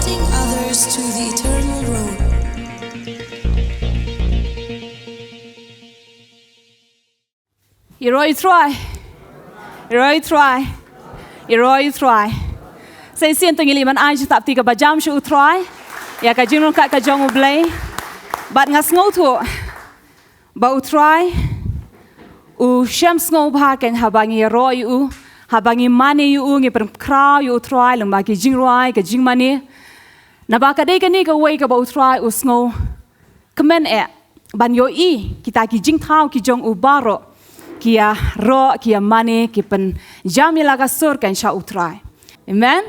guiding others to the eternal road. You try. Say siento ngiliman ay tap tiga bajam shu try. Ya ka jingon ka jong ublay. But ngas ngotu. Ba try. U shams ngo ba ken habangi roy u. Habangi mani u ngi per kraw u try lung ba ki jing roi ka jing mani. Na ba ka dei ka ni ka way ka ba try u ngo. Kemen ban yo kita ki jing thau ki jong u baro. Kia ro, kia mani, ki pen jami laga sur kan sha utrai. Amen?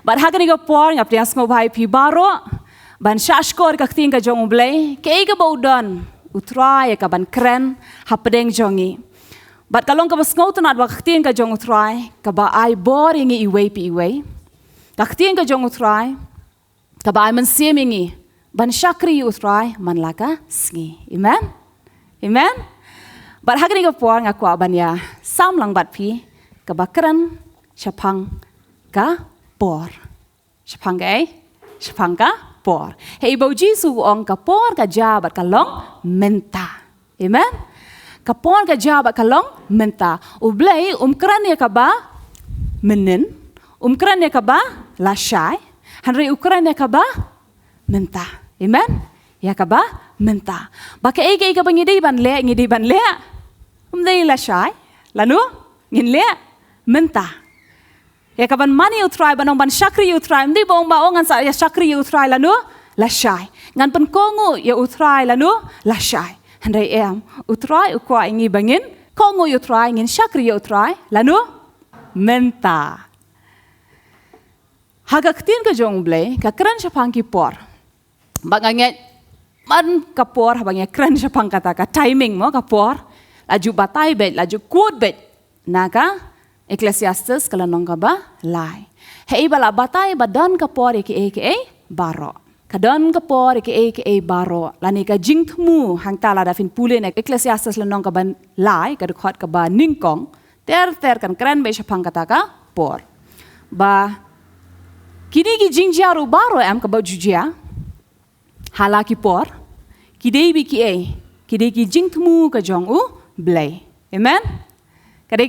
But hagani ka por, ngap tiang ngo bhai pi baro, ban sha skor ka ting ka jong ublay, ke ka baudon, utrai ka ban kren, hapedeng jongi. But kalong ka bas ngo tunat ba ting ka jong utrai, ka ba ai bor ingi iway pi iway. Ka ting ka jong utrai, ka ba ai man siemingi, ban shakri utrai, man laga sngi. Amen? Amen? But hagani ka por nga kwa banya sam lang bat pi ka bakran shapang ka por. Shapang ka por. Hey bo Jisu ong ka por ka jabat ka long menta. Amen. Ka por ka jabat ka long menta. Ublay kran ya ka ba menen. Kran ya ka ba lashai. Hanri ukran ya ka ba menta. Amen. Ya ka ba menta. Baka ka ba ngidi ban le. Umday lashai. Lalu ngin le menta. Ya ka ban mani utrai banong ban shakri utrai. Umday bong baongan sa ya shakri utrai lanu lashai. Ngan pen kongo ya utrai lanu lashai. Handai utrai ukwa ingi bangin kongo utrai ngin shakri utrai lanu menta. Hagaktin ka jong blay ka kran shapang ki por. Banganget man kapor habang kran siya pang kata ka timing mo kapor laju batay bet laju quote bet naga Ecclesiastes kalanong ka ba lai hei bala batay badan kapor aka baro kadon kapor aka baro lani ka jingthmu hang tala da fin pulin Ecclesiastes lanong ka ban lai ka dukhat ka ba ningkong ter kan kran be siya pang kata ka por ba kini ki jingjaru baro ka ba jujia halaki por kidei bi kidei ki jingthmu ka jong u blay. Amen? Kadei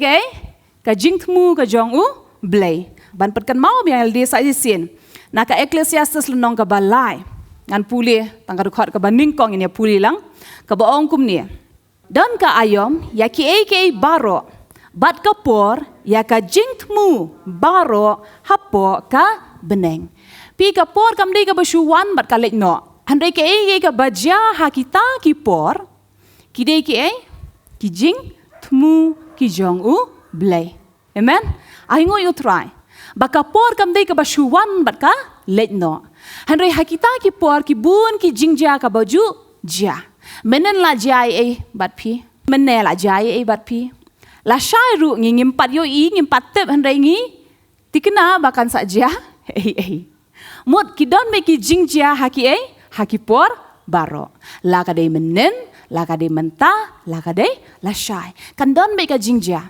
ka jingthmu ka jong u blay. Ban patkan mau biang LD sa isin. Na ka Ecclesiastes lanong ka balay. Ngan puli tangka dukhat ka baningkong ini puli lang ka baong kum ni. Dan ka ayom ya ki baro. Bat ka por ya ka jingthmu baro hapo ka beneng. Pi ka por kam dei ka basuwan bat ka lek no. Handai ke ka baja hakita ki por kidei ki jing thmu ki jong u blay. Amen. Aingo you try. Baka por kam dei ka basuwan bat ka let no. Handai hakita ki por ki bun ki jing ja ka baju ja. Menen la jai bat pi. Menen la jai bat pi. La shai ru ngim pat yo ngim tep handai ngi tikna bakan saja. Mut ki don me ki jing ja haki por baro. Laka day menen, laka day menta, laka day lashai. Kandon be ka jingja.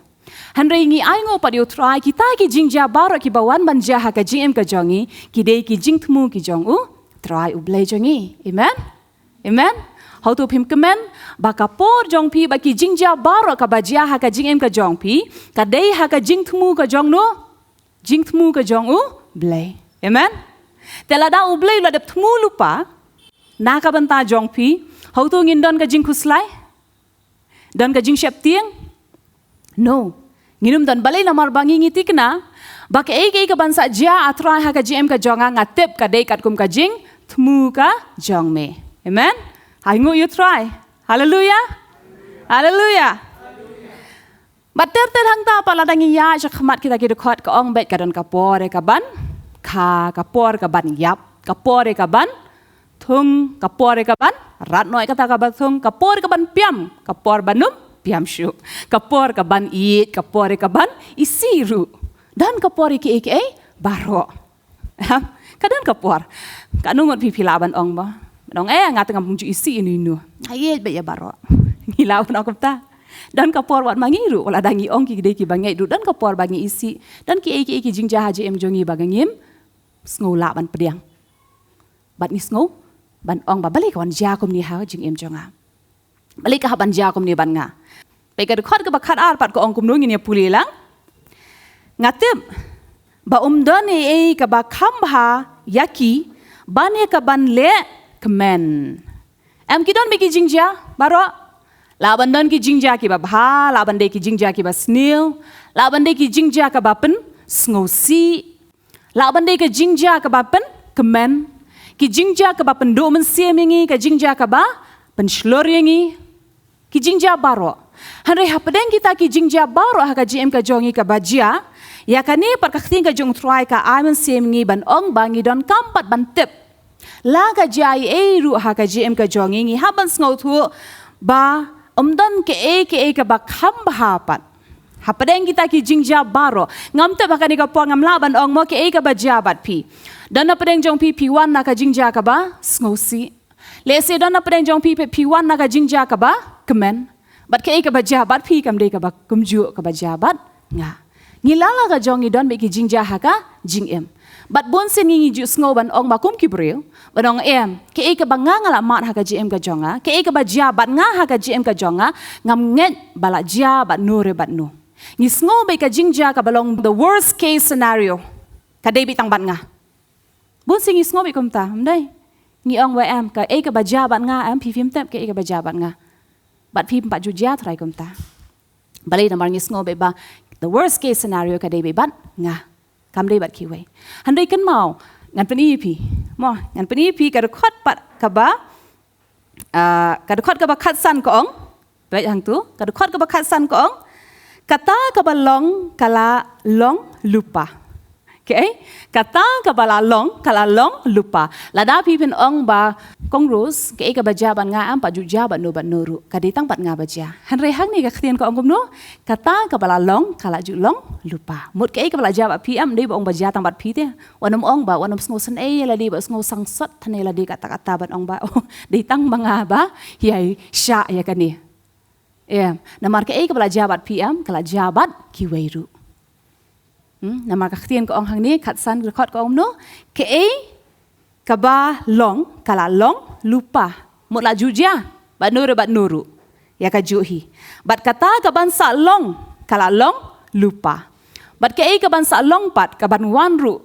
Handai ngi aingo pa dio try kita ki jingja baro ki bawan banja haka jingem ka jongi ki day ki jingthmu ki jong u try u blay jongi. Amen. Amen. How to pim kemen baka por jong pi ba ki jingja baro ka bajia haka jingem ka jong pi ka day haka jingthmu ka jong no jingthmu ka jong u blay. Amen. Telada u blay la dep thmu lupa naka banta jong pi how to ngin don ka jing khuslai don ka jing shep tieng no nginum don balai lamar bangi ngitik na bak ka bansa ja atra ha ka gm ka jonga ngatep ka dei kat kum ka jing thmu ka jong me. Amen. Haingo you try. Hallelujah. Hallelujah. Bater hang ta pala dangi ya khmat kita ki dekat ka ong bet ka don ka por ka ban ka por ka ban yap ka por ka ban thung kapor ka ban rat noi kata ka ban thung kapor ka ban piam kapor banum piam shu kapor ka ban eat kapor ka ban isiru dan kapor ki baro kadan kapor kanungot pipilaban ong ba dong ngat ngam ju isi ini nu ayet be ya baro ngilaw na ta dan kapor wat mangiru wala dangi ong ki de ki bangai du dan kapor bangi isi dan ki jingja haji em jongi bagangim sngola ban pediang. bat ni sngo ban ong ba balik wan jakum ni ha jing em jonga balik ka ban jakum ni ban nga pe ka khot ka ba khat ar pat ko ong kum nu ngi puli lang ngatep ba don e ka ba khamba yaki ban e ka ban le kemen em ki don mi ki jingja baro la ban don ki jingja ki ba bha la ban de ki jingja ki ba snail la ban de ki jingja ka ba pen sngo si la ban de ki jingja ka ba pen kemen ki jingja ka ba pen do men semingi ka jingja ka ba pen shloriengi ki jingja baro hanre hapedeng kita ki jingja baro ha ka gm ka jongi ka bajia ya kani par ka khting ka jong try ka aimen semingi ban ong bangi don kampat ban tip la ka jai e ru ha ka gm ka jongi ngi ha ban sngo thu ba don ke e ka ba kham ba pat hapedeng kita ki jingja baro ngam te ba ka ni ka po ngam la ban ong mo ke e ka bajia bat pi dan na pedeng jong pi wan na ka jingja ka ba sngosi le se dan na pedeng jong pi wan na ka jingja ka ba kemen bat ke ka ba jabat pi kam de ka ba kumju ka ba jabat nga ngilala ka jong i don be ki jingja ha ka jing em bat bon sen ngi ju sngo ban ong ba kum ki breu ban ong em ke ka ba nga ngala mat ha ka gm ka jonga ke ka ba jabat nga ha ka gm ka jonga ngam nget bala jabat nore bat no ngi sngo be ka jingja ka balong the worst case scenario ka de bi tang bat nga bon singi sngo bi kum ta mdai ngi ong wa em ka ka ba jabat nga em pi phim tep ke ka ba jabat nga bat phim pat ju ja thrai kum ta balai na mar ngi sngo be ba the worst case scenario ka de be bat nga kam de bat ki we han dei kan mau ngan pani pi mo ngan pani pi ka khot pat ka ba ka khot ka ba khat san ko ong be hang tu ka khot ka ba khat san ko ong kata ka ba long kala long lupa okay kata ka ba la long kala long lupa lada pi pen ong ba kong rus ke ka ba jaban nga am pa ju jaban no ban no ru ka de tang pat nga ba ja han re hang ni ka khien ko ong kum no kata ka ba la long kala ju long lupa mut ke ka ba la jaba pi am de ba ong ba ja tang bat pi te wanam ong ba wanam sngo san la de ba sngo sang sot thane la de ka ta ban ong ba de tang manga ba yai sha ya ka ni namar ke ka ba la jabat pi am kala jabat ki weiru namar ka khien ko ong hang ni khat san khot ko ong no ke ka ba long kala long lupa mut la juja bat nuru ya ka juhi bat kata ka ban sa long kala long lupa bat ke ka ban sa long pat ka ban wan ru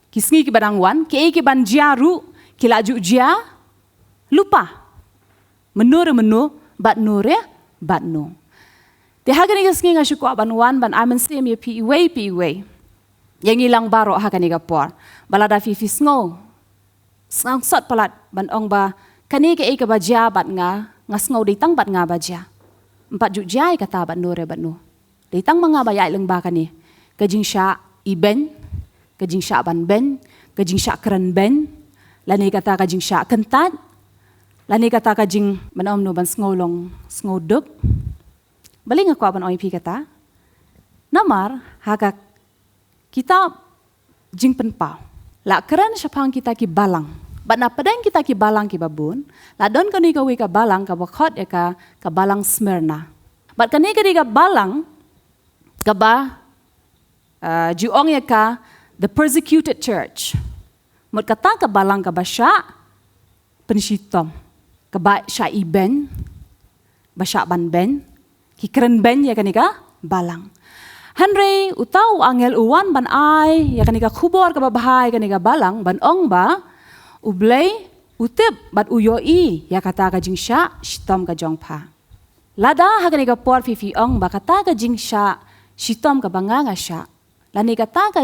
kisngi ki badang wan ke ban jaru kila juja lupa menu bat nure bat no te hagani kisngi nga syukwa ban wan ban amen sem ye pi way yang ilang baro hakani ka por balada fi sngo sang sot palat ban ong ba kani ke ka ba jabat nga sngo de tang bat nga ba ja empat ju jai kata bat nore bat no de tang manga ba yai leng ba kani ka jing sha iben ka jing sha ban ben ka jing sha kran ben lani kata ka jing sha kentat lani kata ka jing ban om no ban sngo long sngo duk baling ko ban oi pi kata namar haka kita jing penpau la keren syapang kita ki balang bat na pedeng kita ki balang ki babun la don kani ka wi ka balang ka bakhot ya ka balang Smyrna bat kani ka balang ka ba juong ya ka the persecuted church mut kata ka balang ka basya penshitom ka ba sya iben basya ban ben ki keren ben ya kani ka balang Henry utau angel uwan ban ai ya kanika khubor ka babahai kanika balang ban ong ba ublei utip bat uyoi ya kata ka jingsha shitom ka jongpa lada ha kanika por fifi ong ba kata ka jingsha shitom ka banga nga sha lani kata ka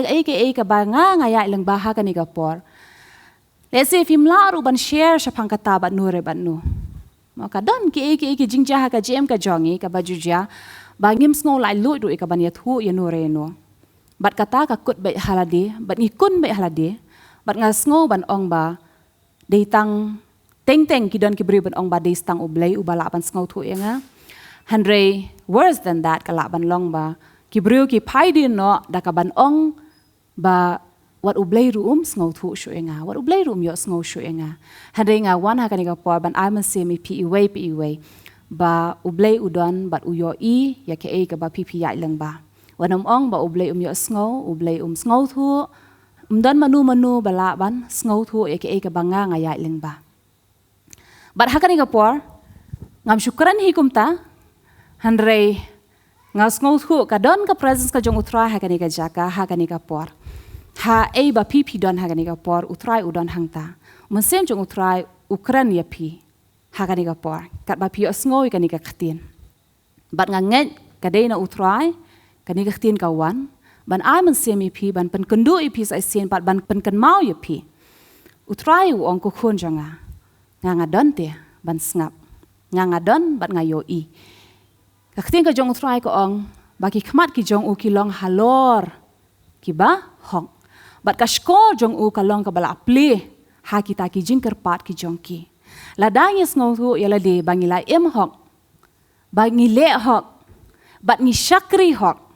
ka banga nga ya ilang baha kanika por lesi fimla ru ban share sha phang kata bat nure ban nu maka don ki jingja ha ka jem ka jongi ka bajuja bangim sngo lai lu du ka ban ya thu ya no re no bat kata ka kut be halade bat ngikun be halade bat nga sngo ban ong ba de tang teng ki don ki bri ban ong ba de stang ublei ubala ban sngo thu ya nga hanre worse than that kala ban long ba ki bri ki pai di no da ka ban ong ba wat ublei ru sngo thu shu ya nga wat ublei ru yo sngo shu ya nga hanre nga wan ha ka ni ka por ban I must see me pi way ba ublei udon bat uyo ya ke ka ba pipi ya lang ba wanam ong ba ublei yo sngo ublei sngo thu mdan manu bala ban ngau thu ya ke banga ngaya leng ba. Bat hakani ka por ngam syukran hi kumta handrei ngas ngau thu ka don ka presence ka jong utrai hakani ka jaka hakani ka por. Ha ba pipi don hakani ka por utrai udon hangta. Mesem jong utrai ukran ya pi hakani ka por. Kat ba pi osngoi kani ka khatin. Bat nganget ka dei na utrai kani ka khatin ka wan. Ban ai men sem pi ban pen kendu pi sai sen pat ban pen ken mau ya pi. Utrai u ong ko khon janga. Nga don te ban snap. Nga don bat ngayo i. Ka khatin ka jong utrai ko ong baki khmat ki jong u ki long halor. Ki ba hong. Bat ka skor jong u ka long ka bala ple. Ha kita ki jingker pat ki jong ki. La dangis ngau tu ya la de bangi la em hong. Bangi le hong. Bat ni syakri hong.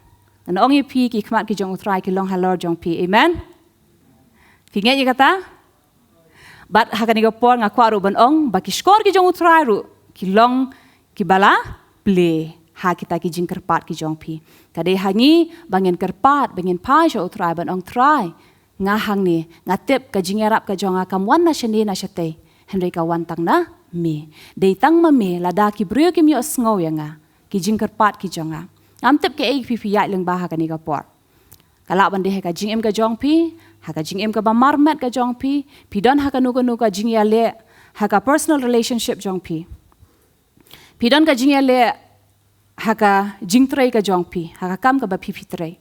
Dan ong pi ki khmat ki jong utrai ki long halor jong pi. Amen. Pingat ye kata? Bat hakani ka por nga kwaru ban ong baki skor ki jong utrai ru ki long ki bala ple. Ha kita ki jing kerpat ki jong pi. Kadai hangi bangin kerpat bangin pai sho utrai ban ong try. Nga hang ni ngatip ka jing yarap ka jong akam wan na shani na shate. Henry ka wan tang na me. Dei tang ma me lada ki brio ki mi osngau ya nga. Ki jing kerpat ki jong a. Am tip ke pi yai leng bah ka ni ka por. Kala ban de ka jing em ka jong pi, ha ka jing em ka ba marmet ka jong pi don ha ka nu ka jing ya le, ha ka personal relationship jong pi. Pi don ka jing ya le ha ka jing trai ka jong pi, ha ka kam ka ba pi trai.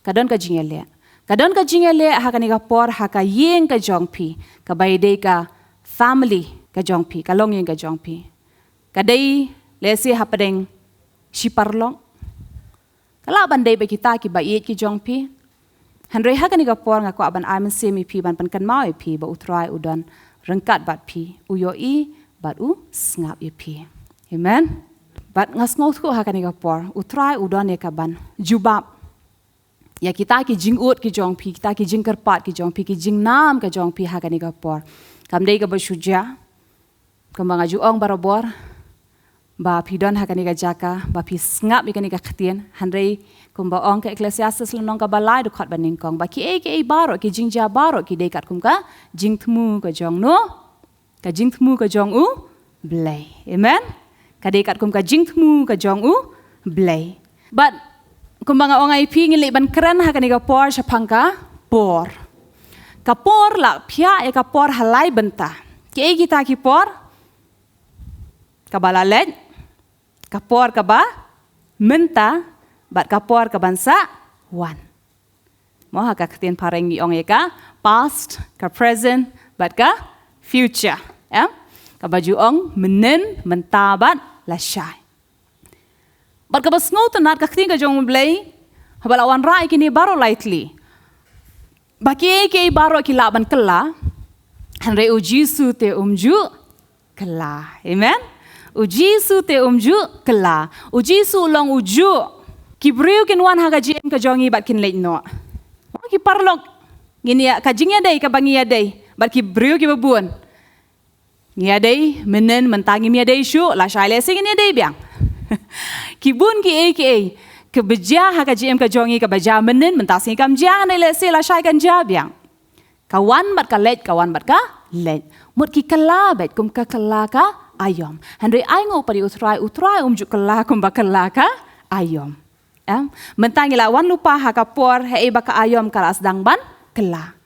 Ka don ka jing ya le. Ka don ka jing ya le ha ka ni ka por ha ka yeng ka jong pi, ka bai de ka family ka jong pi, ka long yeng ka jong pi. Ka dei le se ha padeng si parlong. Kala bandai ba kita ki ba iet ki jong pi. Handrei ha ka ni ka por nga ko aban ai men semi pi ban pan kan mau pi ba utrai udon rengkat bat pi. Uyo i bat u ngap i pi. Amen. Bat ngas ngau ko ha ka ni ka por utrai udon ya ka ban jubab. Ya kita ki jing ut ki jong pi, kita ki jing kerpat ki jong pi, ki jing nam ka jong pi ha ka ni ka por. Kam dei ka ba syuja. Kembang aju ong barabor. Ba pidon ha kani ka jaka ba pi ngap mi kani ka khatien handrei kum ba ong ka Ecclesiastes lenong ka balai do khat baning kong ba ki baro ki jingja baro ki dekat kum ka jingthmu ka jong no ka jingthmu ka jong u blai. Amen. Ka dekat kum ka jingthmu ka jong u blai. But kum ba ong ai pi ngili ban kran ha kani ka por sapangka por. Ka por la pia e ka por halai benta. Ki kita ki por ka balalet kapor ka ba menta bat kapor ka bansa wan. Mo ha ka khatin pareng ong ka past ka present bat ka future. Ka baju ong menen mentabat la syai. Bat ka basngau tanat ka khatin ka jong blai habalawan rai kini baro lightly. Baki ke baro ki laban kala hanre uji su te umju kala. Amen. Uji su te umju kala. Uji su long uju. Ki briu kin wan ha ka jiem ka jongi bat kin leit no. Ki parlok. Gini ya ka jingya dei ka bangi ya dei. Bat ki briu ki babun. Ngia dei menen mentangi mi dei syu la shai le sing ni dei biang. Ki bun ki ke beja ha ka jiem ka jongi ka beja menen mentasi kam ja ne le se la shai kan ja biang. Kawan bat ka leit kawan bat ka leit. Mut ki kala bet kum ka kala ka ayom. Handrei aingo pari utrai umjuk kala kum bakala ka ayom. Mentangi la wan lupa ha ka por he ba ka ayom kala sedang ban kala.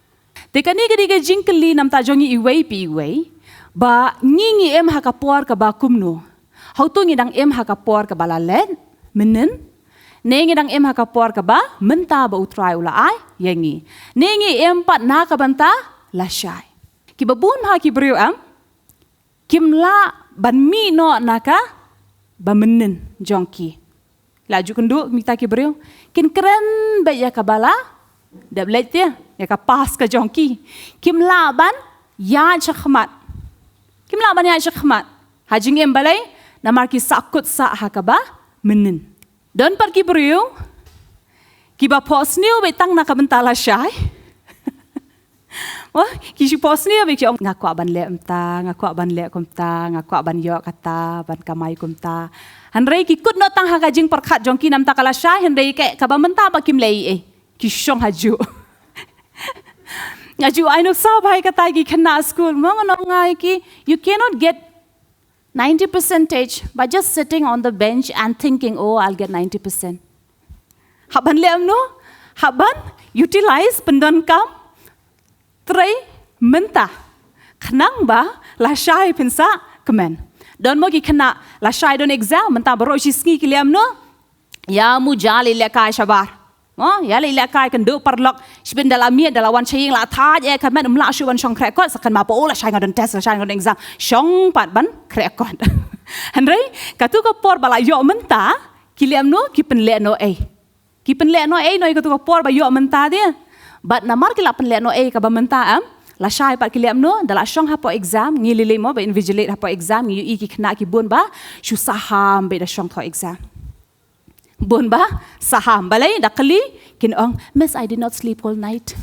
Tekani ke jingkeli nam ta jongi iwei pi iwei ba ngingi em ha ka por ka ba kumno. Hau tu ngidang em ha ka por ka balalet menen. Nengi dang em ha ka por ka ba menta ba utrai ula ai yengi. Nengi em pat na ka banta la syai. Ki babun ha ki briu kim la ban mi no naka ba menen jongki. Laju kendu mita ki briu. Kin keren ba ya kabala da blet ya ka pas ka jongki. Kim la ban ya chakhmat. Kim la ban ya chakhmat. Hajing em balai namar ki sakut sa ha ka ba menen. Don par ki briu. Ki ba posniu betang naka bentala syai. Wah, kisi pos ni abik om ngaku aban le emta, ngaku aban le kumta, ngaku aban yo kata, ban kamai kumta. Hanrei ki kut no tang hagajing perkat jongki nam takala syah hanrei ke kaba menta pakim lei kisyong haju. Ngaju ainuk sabai kata gi kena school mengonong ngai ki you cannot get 90% by just sitting on the bench and thinking, oh, I'll get 90%. Haban liam no, haban utilize pendon kam, try menta, kenang ba la shai pensa kemen. Don mo gi kena la shai don exam menta baro si sngi ki liam no, ya mu jali lekai shabar. Oh, ya le lekai kan do parlok, sibin dalam miet dalam wan chaying la thaj e kan men mla shu wan shong krekot sakan ma po la shai ngadon test la shai ngadon exam shong pat ban krekot. Henry katu ko por bala yo menta ki liam no ki pen le no e. Ki pen le no e no katu ko por ba yo menta dia. But namar ki la pen le no e ka ba menta am la shai pat ki liam no dalam shong ha po exam ngilile mo ba invigilate ha po exam ngi i ki kena ki bun ba shu saham be da shong tho exam. Bun ba saham balai dakali kinong miss I did not sleep all night.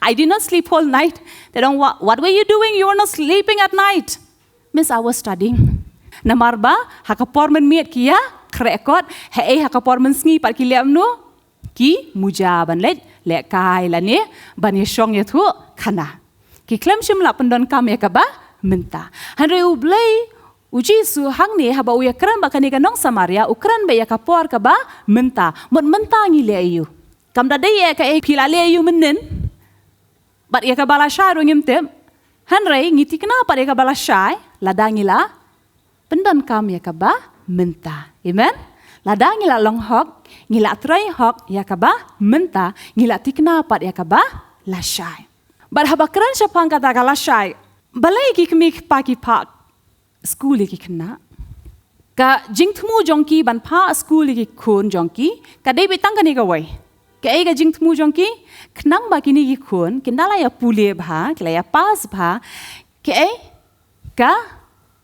I did not sleep all night. They don't what were you doing? You were not sleeping at night. Miss I was studying. Namar ba hakapor men miet kia krekot he hakapor men sngi pat ki liam no ki muja ban le kai la ne ban ye shong ye thu khana. Ki klem shim la pendon kam ye ka ba menta. Hanre u blai uji su hang ni haba uya kran ba kani ka nong Samaria ukran be ya kapor ka ba menta mon menta ngi le ayu kam da de ye ka e pila le ayu menen bat ya ka bala shay ro ngim tem hanre ngi tikna pa ya ka bala shay la dangila pendan kam ya ka ba menta amen la dangila long hok ngila trai hok ya ka ba menta ngila tikna pa ya ka ba la shay bar haba kran shapang ka ta ka la shay balai ki kmi pa ki pak school ki kena ka jingthmu jongki ban pha school ki khun jongki ka dei betang ka ni ka wai ka ei ka jingthmu jongki khnang ba kini ki khun kindala ya pule bha kila ya pas bha ke ei ka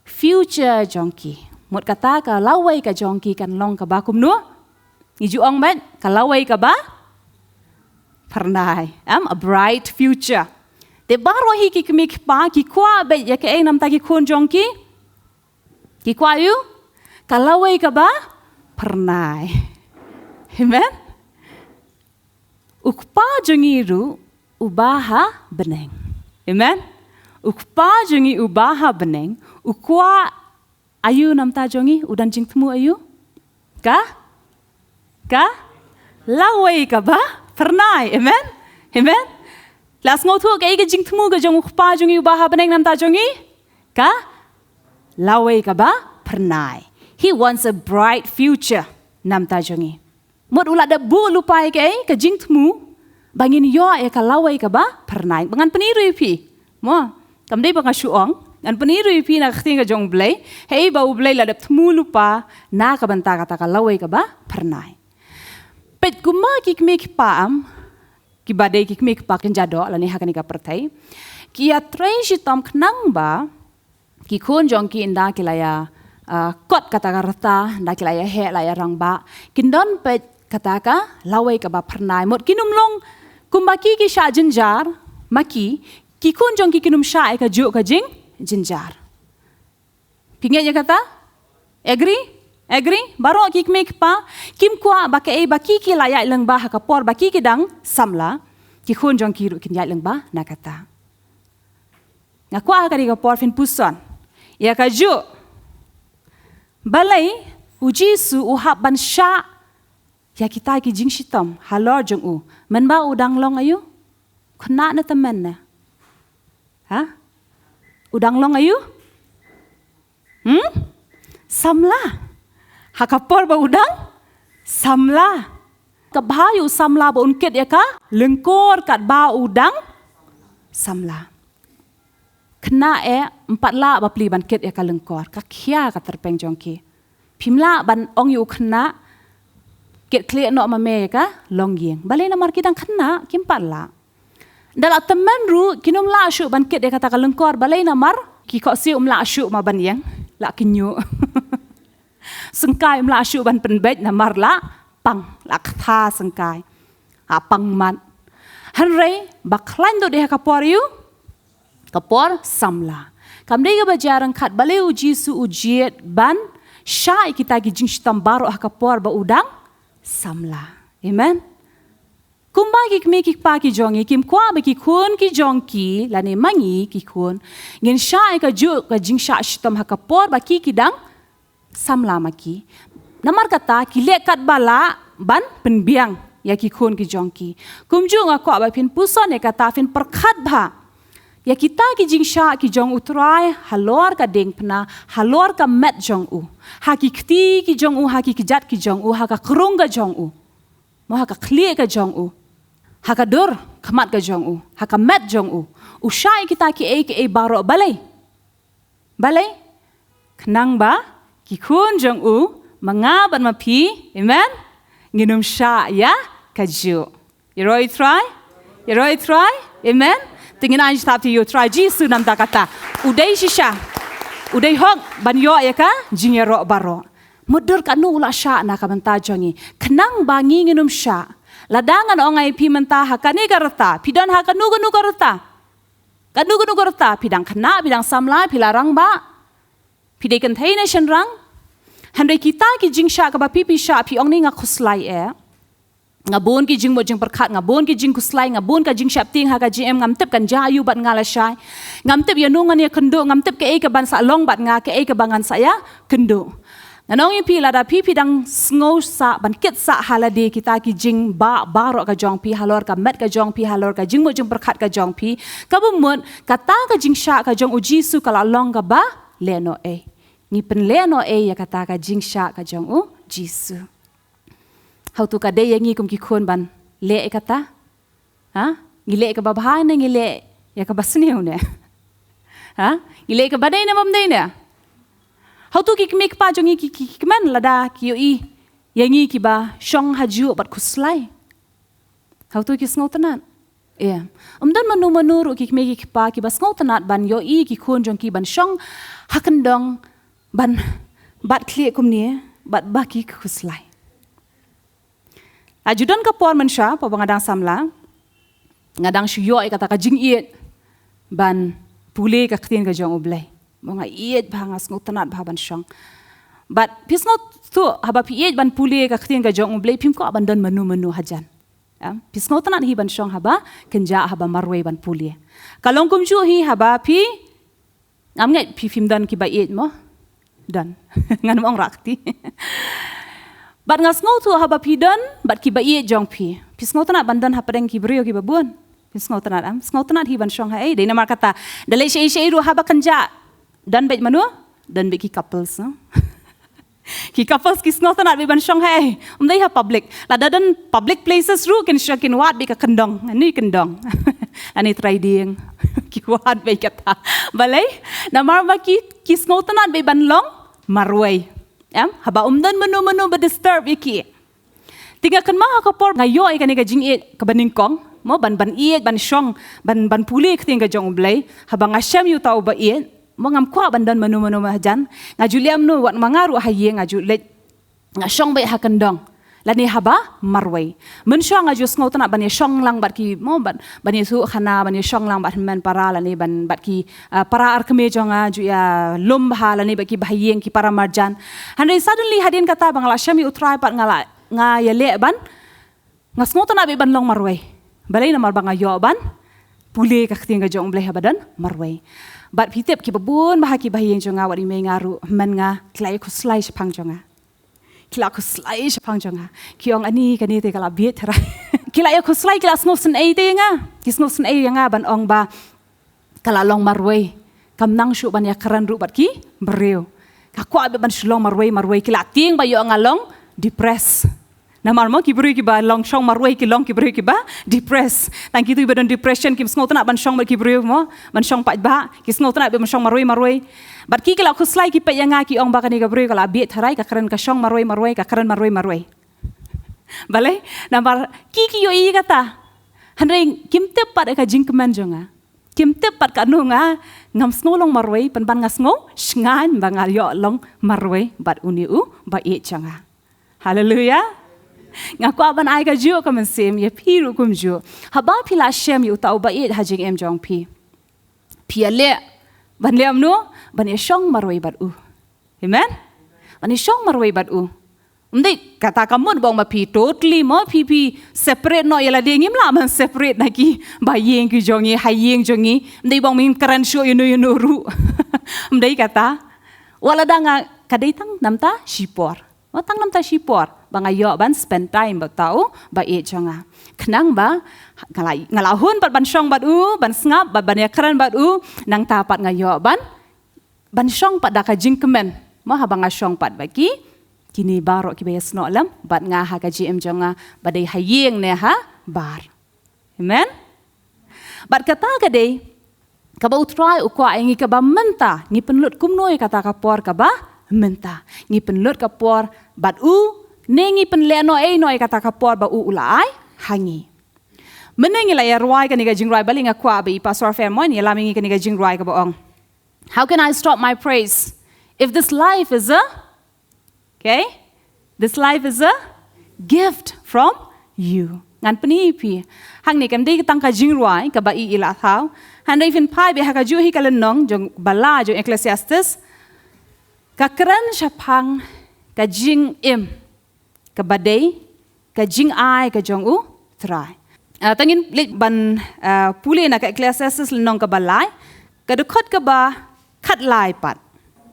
future jongki mot kata ka lawai ka jongki kan long ka ba kum nu ni ju ong met ka lawai ka ba pernai a bright future de baro hi ki kmi pa ki kwa be ya ke ei nam ta ki khun jongki ki kwayu kalawai ka ba pernai amen ukpa jungiru ubaha beneng amen ukpa jungi ubaha beneng ukwa ayu namta jongi udan jingtmu ayu ka lawai ka ba pernai amen amen las ngotu ka ige jingtmu ga jong ukpa jungi ubaha beneng namta jongi ka lawai ka ba pernai. He wants a bright future nam ta jongi. Mot ulat da bu lupai ke ka jingtmu bangin yo e ka lawai ka ba pernai. Bangan peniru pi. Mo kam dei banga shuong an peniru pi na khting ka jong blai. Hei ba u blai la da tmu lupa na ka banta kata ka lawai ka ba pernai. Pet kuma ki kmek paam ki badai ki kmek pa kan jado la ni hakani ka pertai. Ki atrai shitam knang ba ki khun jong ki inda kilaya kot kata karta nda kilaya he la ya rangba kindon pe kata ka lawai ka ba pernai mot kinum long kumbaki ki sha jinjar maki ki khun jong ki kinum sha ka ju ka jing jinjar pinge ya kata agree baro ki kmek pa kim kwa ba ke ba ki la ya lang ba ka por ba ki dang samla ki khun jong ki ru kin ya lang ba na kata ngakwa ka ri ka por fin puson ya kaju balai uji su uhap ban sha ya kita ki jing shitam halor jong u men ba udang long ayu khna na temen na ha udang long ayu samla hakapor ba udang samla ka bhayu samla ba unket ya ka lengkor kat ba udang samla kena empat la ba pli ban ket ya kalengkor ka khia ka terpeng jongki pimla ban ong yu kena ket kle no ma me ka longyeng balai na mar kitang kena kim pat la dala temen ru kinom la shu ban ket ya kata kalengkor balai na mar ki ko si la shu ma ban yang la kinyu sengkai la shu ban pen bet na mar la pang la kha sengkai pang man hanre baklan do de ka por yu kapor samla kamde ga bajarang khat bale uji su ujiet ban shai kita gi jing shitam baro kapor ba udang samla amen kumba ki pa ki jongi kim kwa ba ki kun ki jongki la ne mangi ki kun ngin sha ka ju ka jing sha shitam ha ka por ba ki dang samla ma ki namar kata ki le kat bala ban penbiang ya ki kun ki jongki kumju nga kwa ba pin puson ne kata fin perkhat ba ya kita ki jing sha ki jong utrai halor ka deng pna halor ka met jong u ha ki kti ki jong u ha ki jat ki jong u ha ka krung ka jong u mo ha ka kli ka jong u ha ka dur khamat ka jong u ha ka met jong u shai kita ki e baro balai khnang ba ki kun jong u manga ban ma pi amen nginum sha ya ka ju you roi try amen tingin anj tap ti you try jisu nam ta kata udai shisha udai hok ban yo ya ka jingero baro mudur ka nu la sha na ka menta jongi khnang bangi nginum sha ladangan ongai pi menta ha ka ni garata pidan ha ka nu garata pidang khna pidang samla pilarang ba pidai kan thai na shan rang handai kita ki jingsha ka ba pi sha pi ong ni nga khuslai ngabon ki jing mo jing perkhat ngabon ki jing kuslai ngabon ka jing shap ting ha ka gm ngam tep kan jayu bat ngala shai ngam tep ya nu ngan ya kendo ngam tep ke ka ban sa long bat nga ke ka bangan sa ya kendo nganong pi lada pi dang sngo sa ban kit sa halade kita ki jing baro ka jong pi halor ka met ka jong pi halor ka jing mo jing perkhat ka jong pi ka bumut kata ka jing sha ka jong uji su kala long ka ba leno ni pen leno ya kata ka jing sha ka jong u jisu how tu ka de yangi kum ki khon ban le kata ha ngile ka babha ne ngile ya ka basneu ne ha ngile ka badai ne bam dei ne how tu ki mek pa jongi ki man lada ki yo yangi ki ba shong haju bat khuslai how tu ki sngo tanan dan manu ru ki mek ki pa ki ba sngo tanat ban yo ki khon jong ki ban shong hakandong ban bat kli kum ni bat ba ki khuslai ajudan ka por mansha pa ngadang samla ngadang shuyo kata ka jing iet ban pule ka ktin ka jong ublay mga iet ba nga sngot tanat ba ban shong but pisngot tu haba pi iet ban pule ka ktin ka jong ublay pim ko ban don manu hajan pisngot tanat hi ban shong haba kenja haba marwe ban pule kalong kum ju hi haba pi ngamngai pi fim dan ki ba iet mo dan ngan mong rakti bat ngas ngau tu haba pidan bat ki ba ie jong pi pisngau tanat bandan hapadeng ki brio ki babun pisngau tanat ngau tanat hi ban shong ha de namar kata dalai shei ru haba kanja dan bet manu dan bet ki couples ki couples ki ngau tanat be ban shong ha umdai ha public la dan public places ru kin shakin wat be ka kendong ni kendong ani try ding ki wat be kata balai namar ba ki ngau tanat be ban long marwai haba dan menu ba disturb iki tiga kan ma ka por ngayo ai kan ga jing e ka baning kong mo ban iet ban shong ban puli ka tinga jong blai haba nga sham yu tau ba iet mo ngam kwa ban dan menu majan nga juliam nu wat mangaru haye nga julet nga shong ba ha kandong lani haba marwai men shong nga jus ngau tana ban ye shong lang bat ki mo ban ye su khana ban ye shong lang bat men para lani ban bat ki para ar keme jonga ju ya lum ha lani ba ki bahayeng ki para marjan handai suddenly hadin kata bangala shami utrai pat ngala nga ya le ban nga ngau tana be ban long marwai balai na mar banga yo ban pule ka ktinga jong blai habadan marwai bat pitep ki babun bahaki bahayeng jonga wat ime ngaru men nga klai ku slai pang jonga kila ku slai pang jonga kiong ani kani te kala biet thara kila ya ku slai kila snosen ei te nga kisnosen ei nga ban ong ba kala long marwai kam nang shu ban ya karan ru bat ki breu ka kwa be ban shlong marwai kila ting ba yo nga long depress namar mo ki breu ki ba long shong marwai ki long ki breu ki ba depress tang ki tu ba don depression kim sngot na ban shong ba ki breu mo ban shong pa ba ki sngot na be ban shong marwai bat ki kala khuslai ki pe yanga ki ong ba kani ga breu kala biet tharai ka karan ka shong marwai ka karan marwai balai namar ki yo i kata hanreng kim te pat ka jing keman jonga kim te pat ka nu nga ngam snolong marwai pan ban ngasngo shngan ba ngal yo long marwai bat uni ba e changa hallelujah ngaku aban ai ka ju ka man sem ye piru kum ju haba pila shem yu tau ba it hajing em jong pi le ban lem no ban ye shong marwai bat amen ban ye shong marwai bat Mendai kata kamu bang mapi totally mo pipi separate no yala dia ngim lah man separate naki bayeng ki jongi hayeng jongi mendai bang min keren show you know ru mendai kata wala danga kadai tang namta shipor tang namta shipor bang ayo ban spend time ba tau ba e jonga kenang ba ngalahun bat ban syong bat ban ngap bat ban ya keren bat nang tapat ngayo ban syong pat daka jingkemen mo habang syong pat bagi kini baro ki bayas no lam bat nga ha ka GM jonga badai hayeng ne ha bar. Amen. Bat kata ka dei ka ba utrai ukwa ingi ka ba menta ngi penlut kumnoi kata ka por ka ba menta ngi penlut ka por bat ne ngi penle no noi kata ka por ba ulai hangi. Menengi la ya ruai ka ni ga jingrai baling akwa ba pastor family ni lamingi ka ni ga jingrai ka ba ong. How can I stop my praise if this life is a okay? This life is a gift from you. Ngan penipi. Hang ni kam dei tang ka jingruai ka ba ila thau. Han dei fin pai be ha ka ju hi kalan nong jong bala jong Ecclesiastes. Ka kran shapang ka jing im ka badei ka jing ai ka jong trai. Tangin lit ban pule na ka Ecclesiastes nong ka balai ka dekot ka ba khat lai pat.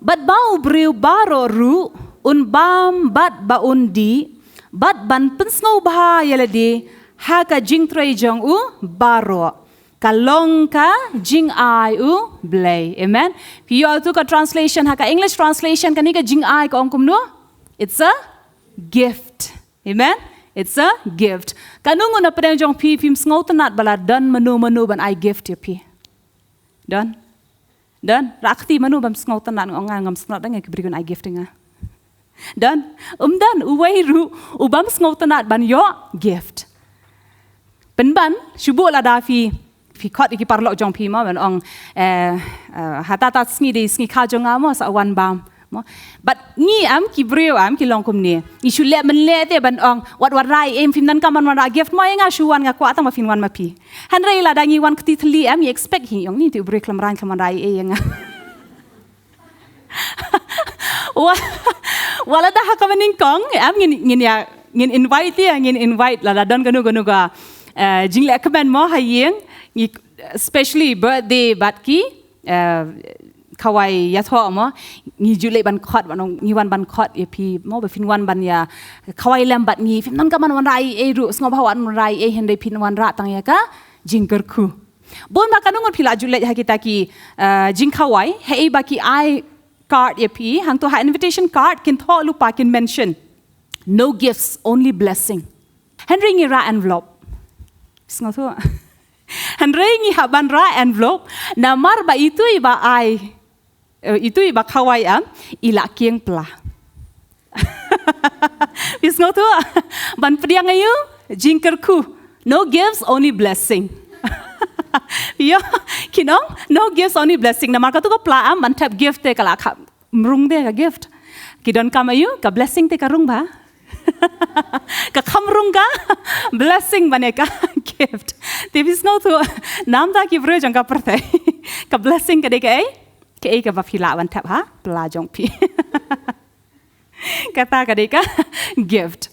Bat bau briu baro ru bam bat ba undi bat ban pensngau bah yaladi ha ka jing trai jong baro kalong ka jing ai blay. Amen. Piyo tu ka translation ha ka English translation kani ka jing ai ka ongkum no, it's a gift. Amen. It's a gift. Kanungo na padang jong pi pim ngau tanat bala dan menu ban I gift ya pi dan rakti menu bam ngau tanat ngam ngam snot dang ki brigun I gifting dan uway ru ubam sngotanat ban yo gift penban shubo la da fi khot iki parlo jong pi ma ban ong hatata sngi kha jong amo sa wan bam mo but ni am ki breu am ki long kum ni isu le men le te ban ong wat rai em fim nan kaman ra gift mo nga shuwan nga kwa tang ma fin wan ma pi han rai la da ngi wan kti thli am expect hi ong ni tu breu klam ran kaman rai nga wala dah hakaman kong am ngin invite la dan ganu ga jingle kaman mo hayeng especially birthday batki kawai ya tho mo ngi jule ban khot ban ngi wan ban khot e pi mo ba fin wan ban ya kawai lam bat ngi fin nan kaman wan rai e ru sngo bhawan rai e hende fin wan ra tang ya ka jingker khu bon ma kanungon phila jule ha kita ki jing kawai he ba ki ai card ye pi hang to ha invitation card kin tho lu pa kin mention no gifts only blessing henry ngi ra envelope sngo tho henry ngi ha ban ra envelope na mar ba itu iba ai itu iba kawai am ila kieng pla sngo tho ban priang ayu jingker ku no gifts only blessing yo kinong no gifts only blessing na marka tu ko pla am man tap gift te kala kha mrung de ka gift kidon kamayu ka blessing te ka rung ba ka khamrung ka blessing bane ka gift te bisno tu nam da ki bro jang ka prte ka blessing ka de ke ka ba phila wan tap ha pla jong pi kata ka de ka gift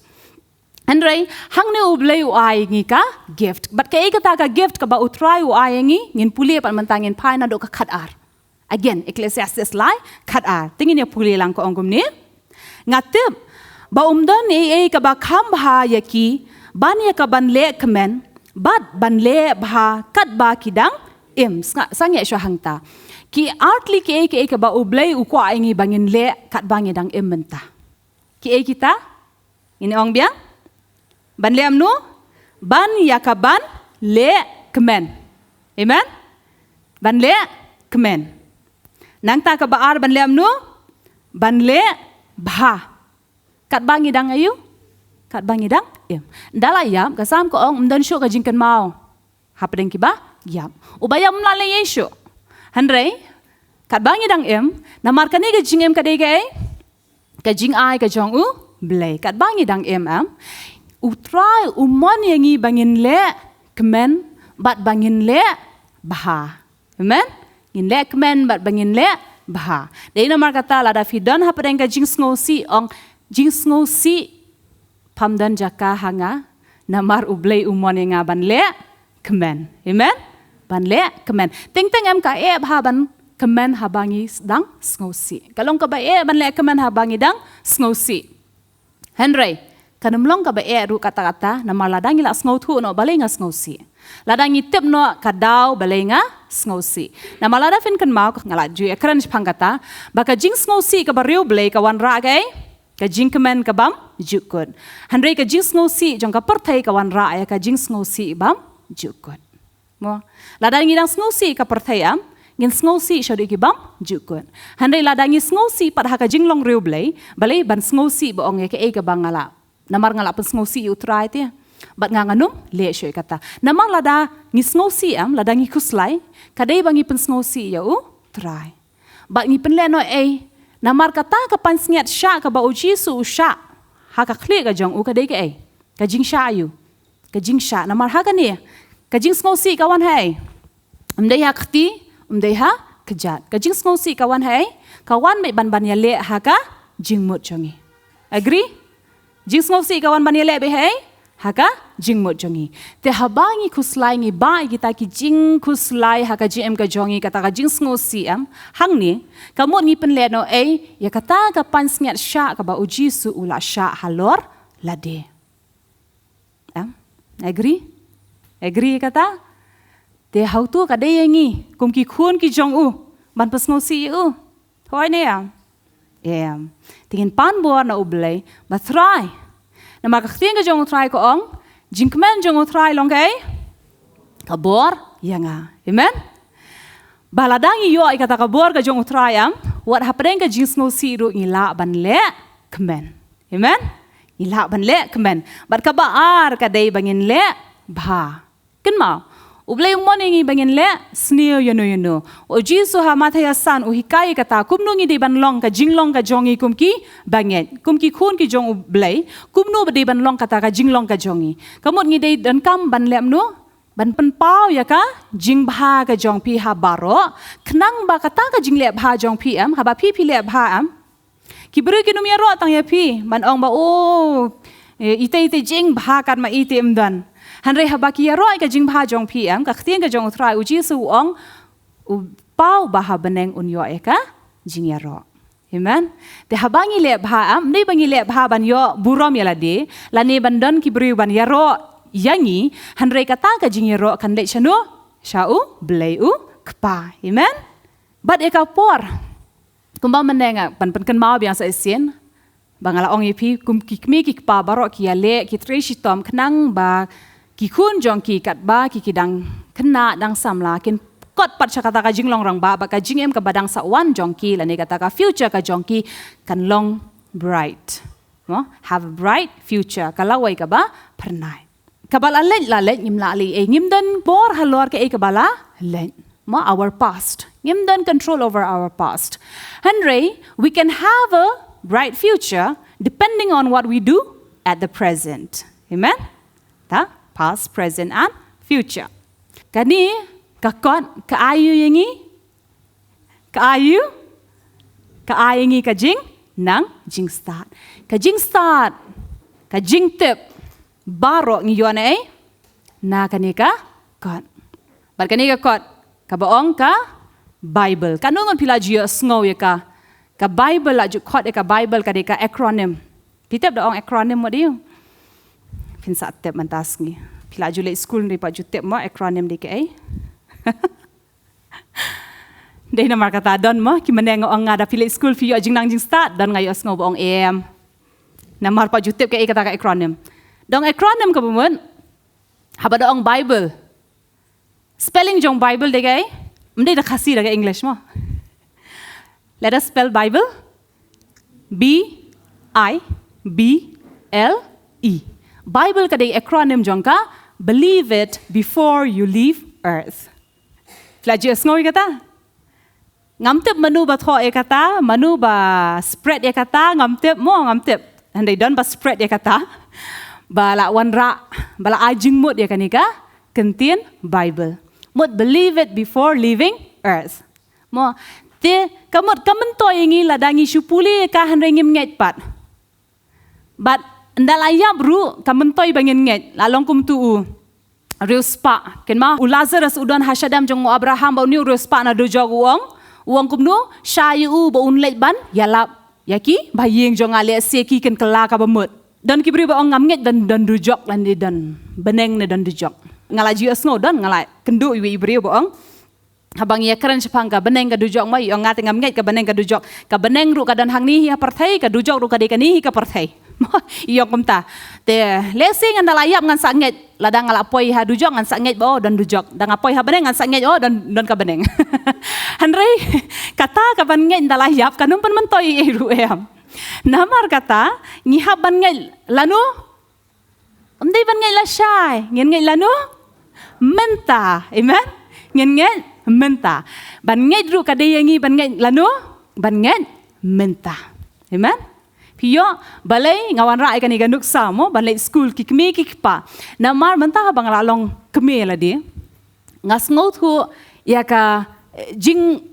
Andrei, hang ne ublay uai ngi ka gift. But kaya kata ka gift ka ba utray uai ngi ngin puli pan mantangin pai na do ka khatar. Again, Ecclesiastes lai khatar. Tingin ya puli lang ko ongum ni. Ngatip ba umdan ka ba kham bha yaki ban ya ka ban le kemen bad ban le bha kat ba kidang im sang ya sho hangta. Ki artli kaya ka ba ublay ukwa ngi bangin le kat bangi dang im menta. Ki kita ini ong biang ban le amnu ban yakaban le kemen. Amen. Ban le kemen. Nang ta ka baar ban le amnu ban le bha. Kat bangi dang ayu. Kat bangi dang em. Dala yam ka sam ko ong mdan syo ka jingkan mau. Hapdeng ki ba? Yam. Ubayam la le yesyo. Hanrei kat bangi dang em na markani ka jingem ka de ka jing ai ka jong blay. Kat bangi dang em am. Utrai umon yangi bangin le kemen bat bangin le bha. Amen. Ngin le kemen bat bangin le bha. Dei na mar kata la da fi don ha padang ka jing sngo si ong jing sngosi pamdan jaka hanga namar ublay umon nga ban le kemen. Amen? Ban le kemen. Ting em ka bha ban kemen habangi dang sngosi. Kalong ka ba ban le kemen habangi dang sngosi. Henry, kanumlong ka ba ru kata-kata namar ladangi la sngotu no balay nga sngosi. Ladangi tip no kadaw balay nga sngosi. Namar ladafin kan mau ngala ju ekran pangkata baka jing sngosi ka bariu blay ka wan ra gay ka jing kemen ka bam jukun. Henry ka jing sngosi jong ka perthai ka wan ra ya ka jing sngosi bam jukun. Mo ladangi dang sngosi ka perthai am ngin sngosi shodi ki bam jukun. Henry ladangi sngosi pat ha ka jing long riu blay balay ban sngosi boong ya ka bangala. Namar ngala pen sngosi utrai ti. Bat nga nganum le shoy kata. Namang lada ngi sngosi am ladangi kuslai kadai bangi pen sngosi ya try. Bat ngi pen le no namar kata ka pan sngiat sha ka ba uji su sha ha ka khle ka jong ka dei ka ka jing sha yu ka jing sha namar ha ka ni ka jing sngosi ka wan hai umdei ha khti umdei ha kejat ka jing sngosi ka wan hai ka wan mai ban ban ya le ha ka jing mut jongi. Agree? Jing sngosi ka wan ban ya le be hai ha ka jing mut jongi. Te habangi kuslai ngi bai kita ki jing kuslai ha ka jim ka jongi kata ka jing sngosi am hang ni kamot ngi pen le no ya kata ka pan sngiat sha ka ba uji su ula sha halor lade. Agree? Agree kata? Te hau tu ka de ngi kum ki khun ki jong ban pas sngosi Hoi ne ya. Tingin pan bor na ublay ba try. Na makakting ka jong try ko jing kemen jong try long kay kabor ya nga. Amen? Baladangi yo kata kabor ka jong try am what happening ka jing sngosi ru ngila ban le kemen. Amen? Ngila ban le kemen. Bat ka baar ka day bangin le bha. Ken mau ublay umon ngi bangin le sneo yano. O jisu ha mataya san uhikai kata kumno ngi di ban long ka jinglong ka jongi kumki banget. Kumki khun ki jong ublay kumno ba di ban long kata ka jinglong ka jongi. Kamot ngi di dan kam ban lem no ban pen pau ya ka jing bha ka jong pi ha baro knang ba kata ka jing le bha jong pi am ha ba pi le bha am. Ki bru ki numya ro tang ya pi ban ong ba ite jing bha kan ma ite imdan. Henry habaki ya roi ka jing bha jong pi am ka khtiang ka jong try uji su ong u pau ba ha beneng un yo ka jing ya ro. Amen. Te habangi le bha am nei bangi le bha ban yo burom ya lade la ne bandan ki bru ban ya ro yangi Henry kata ka jing ya ro kan le chanu sha blay kpa. Amen. But eka por kumba menenga pan kan mau biang sa esien bangala ong ipi kum kikmi kikpa baro ki ya le ki treshi tom knang ba ki khun jong ki kat ba ki kidang kena dang samla kin kot pat kata ka jinglong rang ba ka jing em ka badang sa wan jong ki la ne kata ka future ka jong ki kan long bright no have a bright future kalawai ka ba pernai kabala la le ngim la li ngim dan bor halor ka kabala le mo our past ngim dan control over our past. Henry, we can have a bright future depending on what we do at the present. Amen? Ta? Past, present, and future. Kani, kakot, kaayu yangi? Kaayu? Kaayu yangi kajing? Nang jing start. Kajing start. Kajing tip. Baro ngiyon na kani ka kot. Bar kani ka kot. Kabaong ka Bible. Kanungon pila jiyo sngow ya ka. Ka Bible la ju kot ya ka Bible ka di ka acronym. Pitep daong acronym mo diyo. Pinsa tip mantas ngi. Pila ju le school ni pa ju tip mo acronym di ka Dahil na markata don mo ki manengo ang nga da pila school fiyo jing nang jing start don ngayo sngow boong na mar pa ju tip ka kata ka acronym. Dong acronym ka bumon. Haba daong Bible. Spelling jong Bible di ka Mde da kasi da ka English mo. Let us spell Bible. B-I-B-L-E. Bible ka day acronym jong ka, believe it before you leave earth. Flajia sngoy kata. Ngamtip manu ba tho kata, manu ba spread kata, ngamtip mo ngamtip. Handay don ba spread kata. Bala wanra, bala ajing mut kanika, kentin Bible. Mut believe it before leaving earth. Mo te kamut kamentoy ngi ladangi supuli ka hanray ngim nget pat. But ndalayap ru kamentoi bangin nget lalong kum tu riu spa ken ma Lazarus udon hasadam jong Abraham ba niu riu spa na do jog uang kum nu shayu ba unlet ban yalap yaki bayeng jong ale seki ken kela ka bamut dan kibri ba ong ngamnget dan do jog lan di dan beneng ne dan do jog ngala ji asngo dan ngala kendu iwi ibri ba ong habang ia keren sepang ka beneng ka dujok mai ong ngate ngamnget ka beneng ka dujok ka beneng ru ka dan hang ni hi partai ka dujok ru ka de ka ni ka partai iyo kumta te lesing anda layap ngan sanget ladang ngala poi ha dujok ngan sanget bo dan dujok dang apoi ha beneng ngan sanget dan ka beneng hanrei kata ka beneng anda layap kanum pen mentoi ru em namar kata ngihab beneng lanu umdai beneng la syai ngeng lanu menta amen ngeng menta beneng ru ka de yangi beneng lanu beneng menta amen Pio balai ngawan rai kan ikan duksa mo balai school kikme kikpa namar mentah bang lalong keme lah dia ngas ngot hu ya ka jing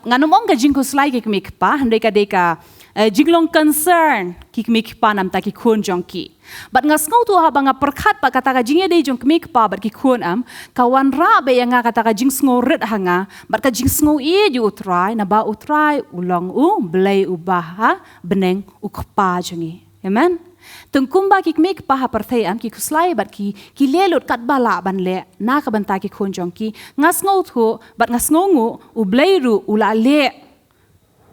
nganumong ka jing kuslai kikme kikpa handai ka deka jinglong concern kikme kikpa nam ta kikun jongki but ngas ngot hu bang perkhat pa kata ka jingnya dei jong kikme kikpa bat kikun kawan ra be yang kata ka jing sngoret hanga bat ka jing sngo e ju utrai na ba utrai ulong belai ubah beneng ukpa jongi amen tungkumba kikme kikpa ha parthai ki kuslai bat ki lelut kat bala ban le na ka banta ki khon jongki ngas ngot hu bat ngas ngongu belai ru ula le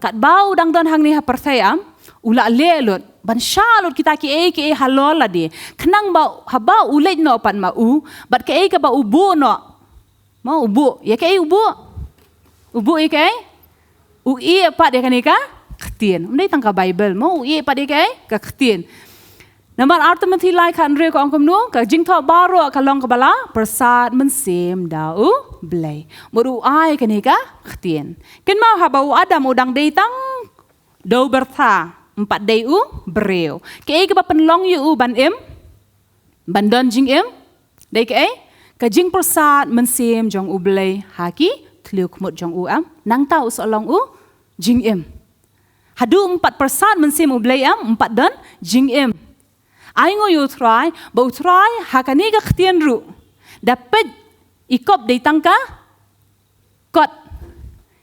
kat bau dang don hang ni ha parthai ula lelut ban shalot kita ki halol la di kenang ba haba ulet no pan ma bat ke ka ba ubu no ma ubu ya ke ubu ya ke pa de kanika ktien ndai tangka bible mo pa de ka ktien namar artamati lai kan re ko angkom nu ka jingtho baro ka long ka bala prasad mensem da blai moru ai kanika ktien ken ma haba adam udang dei tang do bertha 4 day breu ke ba penlong yu ban ban don jing dei ke ka jing prasad mensem jong blai haki tliu kmut jong nang tau solong jing hadu 4 prasad mensem blai 4 don jing ai ngo yu try bo try hakani ka ktien ru dapat ikop dei tangka kot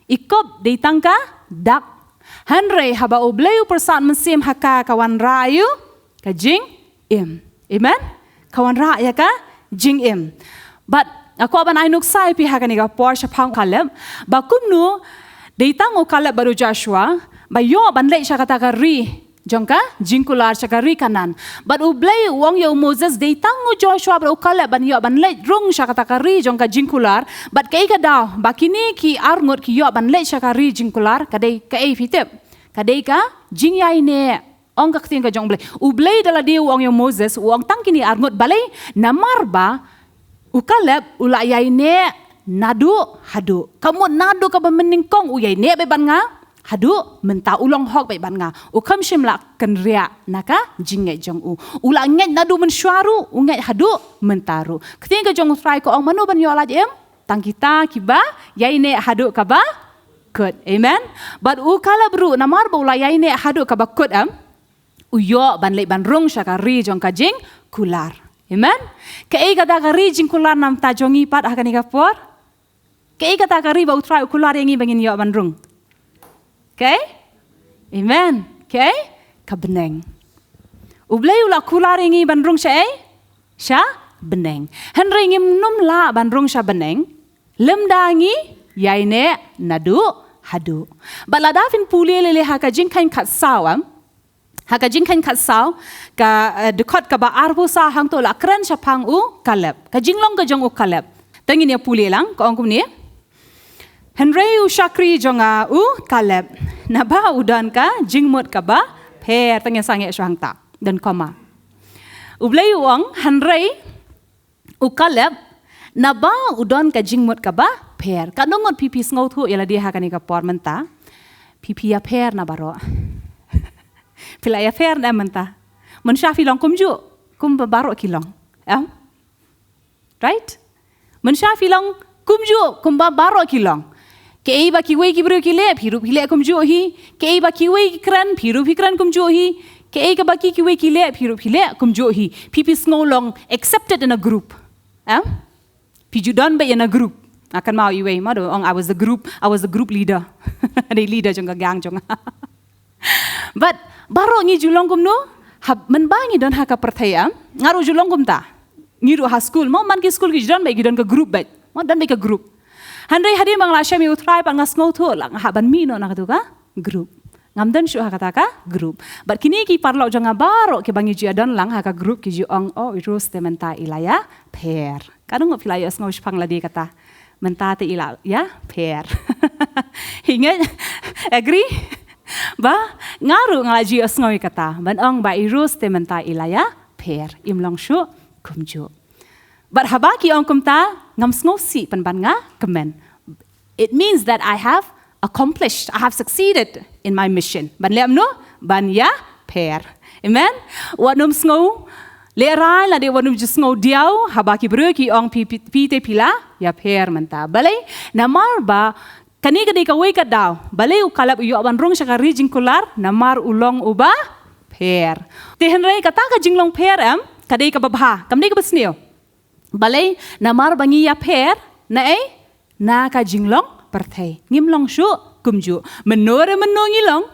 ikop dei tangka dak Hanrei haba obleu persat mensim haka kawan rayu ka jing amen kawan ra ya ka jing but aku aban ainuk sai pi haka ni ka por shapang kalem bakum nu deitang o kalem baru Joshua ba yo ban le sha kata ka ri jongka jingkular sha ka ri kanan but obleu wong yo Moses deitang o Joshua ba kalem ban yo ban le rung sha kata ka ri jongka jingkular but kai ka daw bakini ki arngot ki yo ban le sha ka ri jingkular kadai ka fitep kadai ka jing yai ne ong ka ktin ka jong blei dala dia wong yo Moses wong tang kini arngot balai namar ba ukalep ula yai ne nadu hadu kamu nadu ka bemening kong uyai ne be ban nga hadu menta ulong hok be ban nga ukam shimla kan ria naka jingai jong ula nget nadu men sywaru unget hadu mentaru ktin ka jong try ko ong manu ban yo laj tang kita kiba yai ne hadu ka ba kut amen but ukala bru namar ba ula yai ne hadu ka ba kut uyo ban le ban rung syaka ri jong ka jing kular amen kei kata ka ri jing kular nam ta jongi pat akan ikapor kei kata ka ri ba utrai kular yang bangin yo ban rung okay amen okay ka beneng ublei ula kular yang ban rung sya beneng henry ngim num la ban rung sya beneng lemdangi yai ne nadu hadu baladafin puli lele haka jing kain kat sawam haka jing kain kat saw ka dekot ka ba arbu sa hang to la kran shapang kalep ka jinglong ka jong kalep tangin ya puli lang ko angkum ni henry shakri jonga kalep na ba udan ka jingmut ka ba pher tangin sange shang ta dan koma ublei wong henry kalep na ba udon ka jingmut ka ba pher ka nongot pipi sngo thu yala dia hakani ka por menta pipi ya pher na baro pila ya pher na menta mun shafi long kum baro kilong right mun shafi long kum baro kilong ke ba ki we ki bro ki le phiru phile kumju hi ke ba ki we kran phiru phikran kumju hi Ke ka baki ki we ki le phiru phile kum jo hi. Pipi sngo long accepted in a group. Piju don be in a group. Akan mau iwe ma do I was the group leader. Ada leader jong ka gang jong. But baro ngi julong kum no men bangi don ha ka perthaya ngaru julong kum ta. Ngiru ha school mo man ki school ki don be ki don ka group be. Mo don be ka group. Handai hadi mang la shami utrai pa ngasngo tho lang ha ban mi no na ka group. Ngamdan syu ha kata ka group. But kini ki parlo jong baro ke bangi ju don lang ha ka group ki ju ong irus te menta ilaya pair. Kadang ngop ilaya sngo shpang la di kata. Menta te ila ya pair. Ingat agree? Ba ngaru ngalaji sngo kata. Ban ong ba irus te menta ilaya pair. Imlong syu kumju. But habaki ong kumta ngam sngo si pan ban nga kemen. It means that I have accomplished, I have succeeded in my mission. Ban liam no, ban ya pair. Amen. Wanum sngo lerai la de wanum just sngo diau habaki breki ong pite pila ya pair menta. Balai namar ba kani ka we ka daw. Balai u kalap u ban rong sya ka rijing kular namar ulong uba pair. Tehenrei kata ka jinglong pair kadai ka babha. Kamdai ka basneo. Balai namar bangi ya pair na na ka jinglong perthai. Ngimlong syu kumju. Menore ngilong.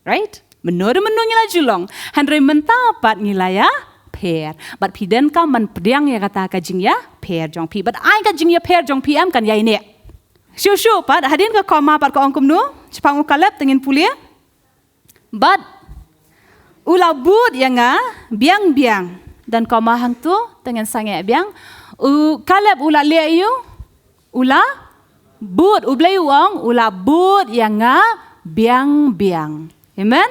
Right? Menore ngila julong. Handre mentapat ngilaya pair. But piden ka man pediang ya kata ka jing ya pair jong pi. But ai ka jing ya pair jong pi kan ya ini. Syu pat hadin ka koma pat ka ongkum nu. Cepang ukalap tengin pulia. But ula bud yang biang dan koma hang tu tengin sange biang. Kalap ula le yu ula bud ublay uang ula bud yang biang. Amen.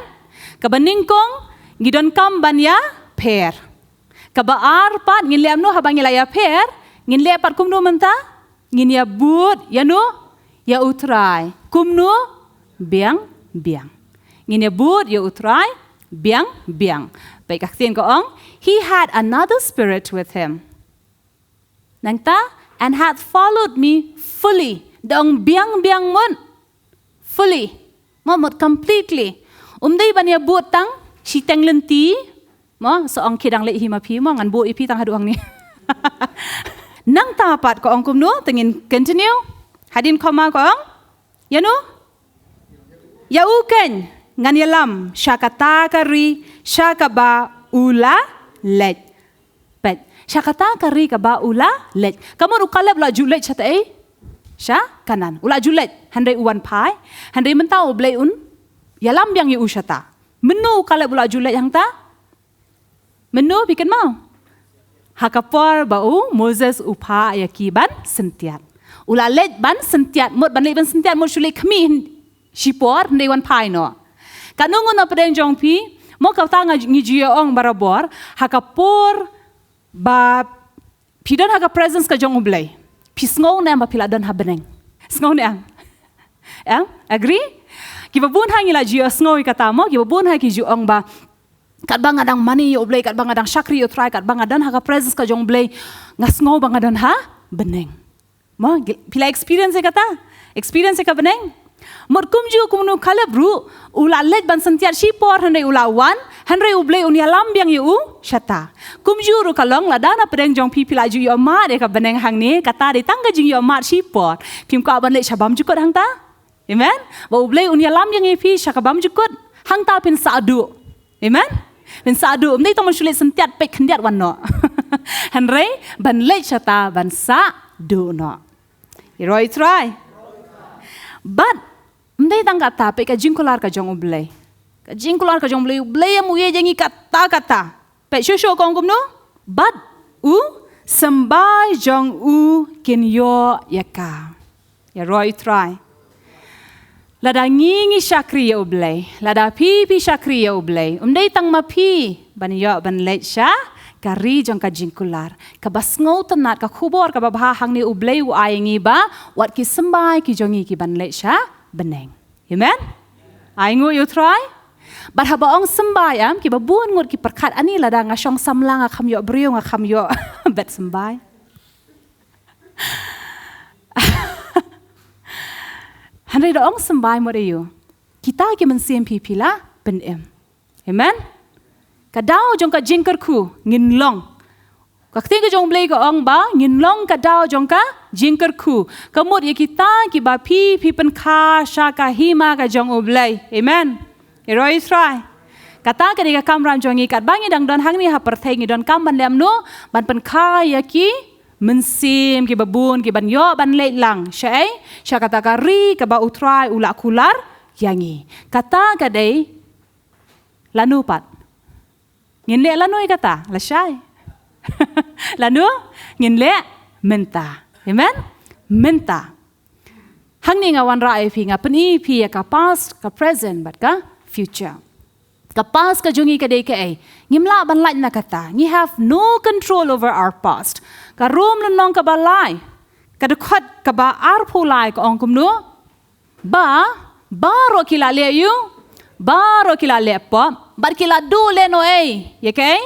Kabaning kong ngidon kam ban ya pair. Kabaar pat ngin liam no habang ilaya pair ngin le pat kum no menta ngin ya bud ya no ya utrai kum no biang. Ngin ya bud ya utrai biang. Baik aktin ko ong he had another spirit with him. Nangta and had followed me fully. Dong biang mon fully momot completely umdai ban ya buat tang si teng lenti mo so ong kidang le hima pi mo ngan bu ipi tang haduang ni nang tapat ko ong kum no tengin continue hadin koma ko ong ya no ya uken ngan yalam syakata kari syakaba ula let pet syakata kari kaba ula let kamu ukalab la julet chata Sya kanan. Ula julet. Handai uwan pai. Handai mentau blay yalam yang yu usyata. Menu kalau ula julet yang ta. Menu bikin mau. Hakapor bau Moses upa yakiban sentiat. Ula let ban sentiat. Mut ban let ban sentiat. Mut syulik kami sipor. Handai wan pai no. Kanungun na pedeng jong pi. Mo kau ta ngijia ong barabor. Hakapor ba pidan haka presence ka jong ublay. Pisngong na ang mapiladon habeneng. Sngaw na ang. Agree? Kibabun hang ila jiyo sngaw ikatamo. Kibabun hang kijuong ba. Kat ba nga dang money yo blay. Kat ba nga dang syakri yo try. Kat ba nga dan haka presence ka jong blay. Nga sngaw ba nga dan ha? Beneng. Mo, pila experience kata? Experience ka beneng? Mot kumju kumunu kalabru. Ula let ban sentiat sipor. Handai ula wan. Handai ublay unia lambiang yu syata. Kumju ru kalong ladana pedeng jong pi pila ju yo mat ka beneng hang ni kata di tangga jing yo mat sipor. Pim ka ban le syabam jukut hang ta. Amen. Ba ublay unia lambiang yu pi syakabam jukut hang ta pin saadu. Amen. Pin saadu umdai tong sulit sentiat pe kendiat wan no. Handai ban le syata ban saadu no. Iroi try. But umdai tang kata pe ka jingkular ka jong ublay. Ka jingkular ka jong ublay mu ye jangi kata. Pe shosho kong kum no? But sambai jong kin yo yaka. Ya roi try. Lada ngingi syakri ya ublay. Lada pipi syakri ya ublay. Umdai tang mapi. Ban yo ban let sya. Kari jong ka jingkular. Ka basngau tenat ka kubor ka babahang ni ublay u ayengi ba. Wat ki sambai ki jongi ki ban let sya. Beneng. Amen? Aingu you try? But habaong sembayam ki babun ngut ki perkat ani lada ngasyong samlang akam yo brio ngakam yo bet sembay. Handai doong sembay mo deyo. Kita ki mensiem pipila benem. Amen? Kadau jong ka jingker ku ngin long. Kakti ka jong blay ko ong ba ngin long kadau jong ka jingker ku. Kamut ya kita ki ba pi pen ka sha ka hima ka jong ublay. Amen. Iroi try. Kata ka di ka kamram jong ikat bangi dang don hang ni ha perthai ngi don kam ban lem no ban pen ka ya ki mensim ki babun ki ban yo ban leit lang. Syai sya kata ka ri ka ba utrai ulak kular yangi. Kata ka dei lanu pat. Ngin le lanu kata la syai. Lalu ngin le menta. Amen. Menta. Hang ni ngawan rai pi ngapeni pi ka past ka present but ka future. Ka past ka jungi ka dei ka ai. Ngimla ban lait na kata. Ngi have no control over our past. Ka room nong ka balai. Ka dekat ka ba arpo lai ka ong kumno. Baro kila le you. Baro kila le pop. Bar kila do le no ai. Ya kai?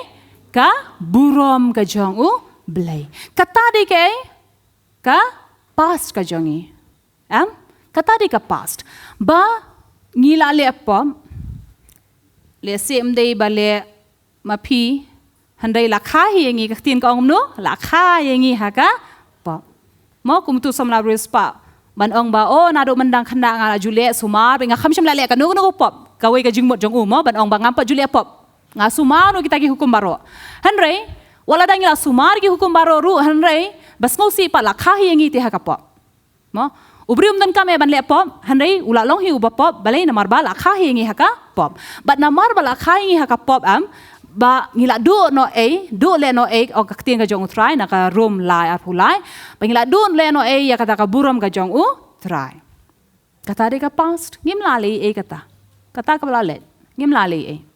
Ka burom ka jong u blay. Kata di ke ka past ka jongi. Kata di ka past. Ba ngila le apa? Le sim day ba le mapi handai la kha yengi ka tin ka ong no la kha yengi ha ka pa. Mo kum tu som la respa. Ban ong ba o na do mendang khanda ngala jule sumar nga kham sham la le ka no pop. Ka we ka jing mot jong u mo ban ong ba ngam pa jule pop. Nga sumaro kita ki hukum baro. Henry, wala dang ila sumar ki hukum baro ru Henry, bas ngau si pa la kha hi ngi ti ha ka pop. Mo, ubrium dan kame ban le pop, Henry ula long hi uba pop, balai na marba la kha hi ngi ha ka pop. But na marba la kha hi ha ka pop ba ngila do no do le no o ka tin ka jong try na ka room lai ar pulai. Ba ngila do le no ya kata ka buram ka jong u try. Kata de ka past, ngim lali kata. Kata ka bala ngim lali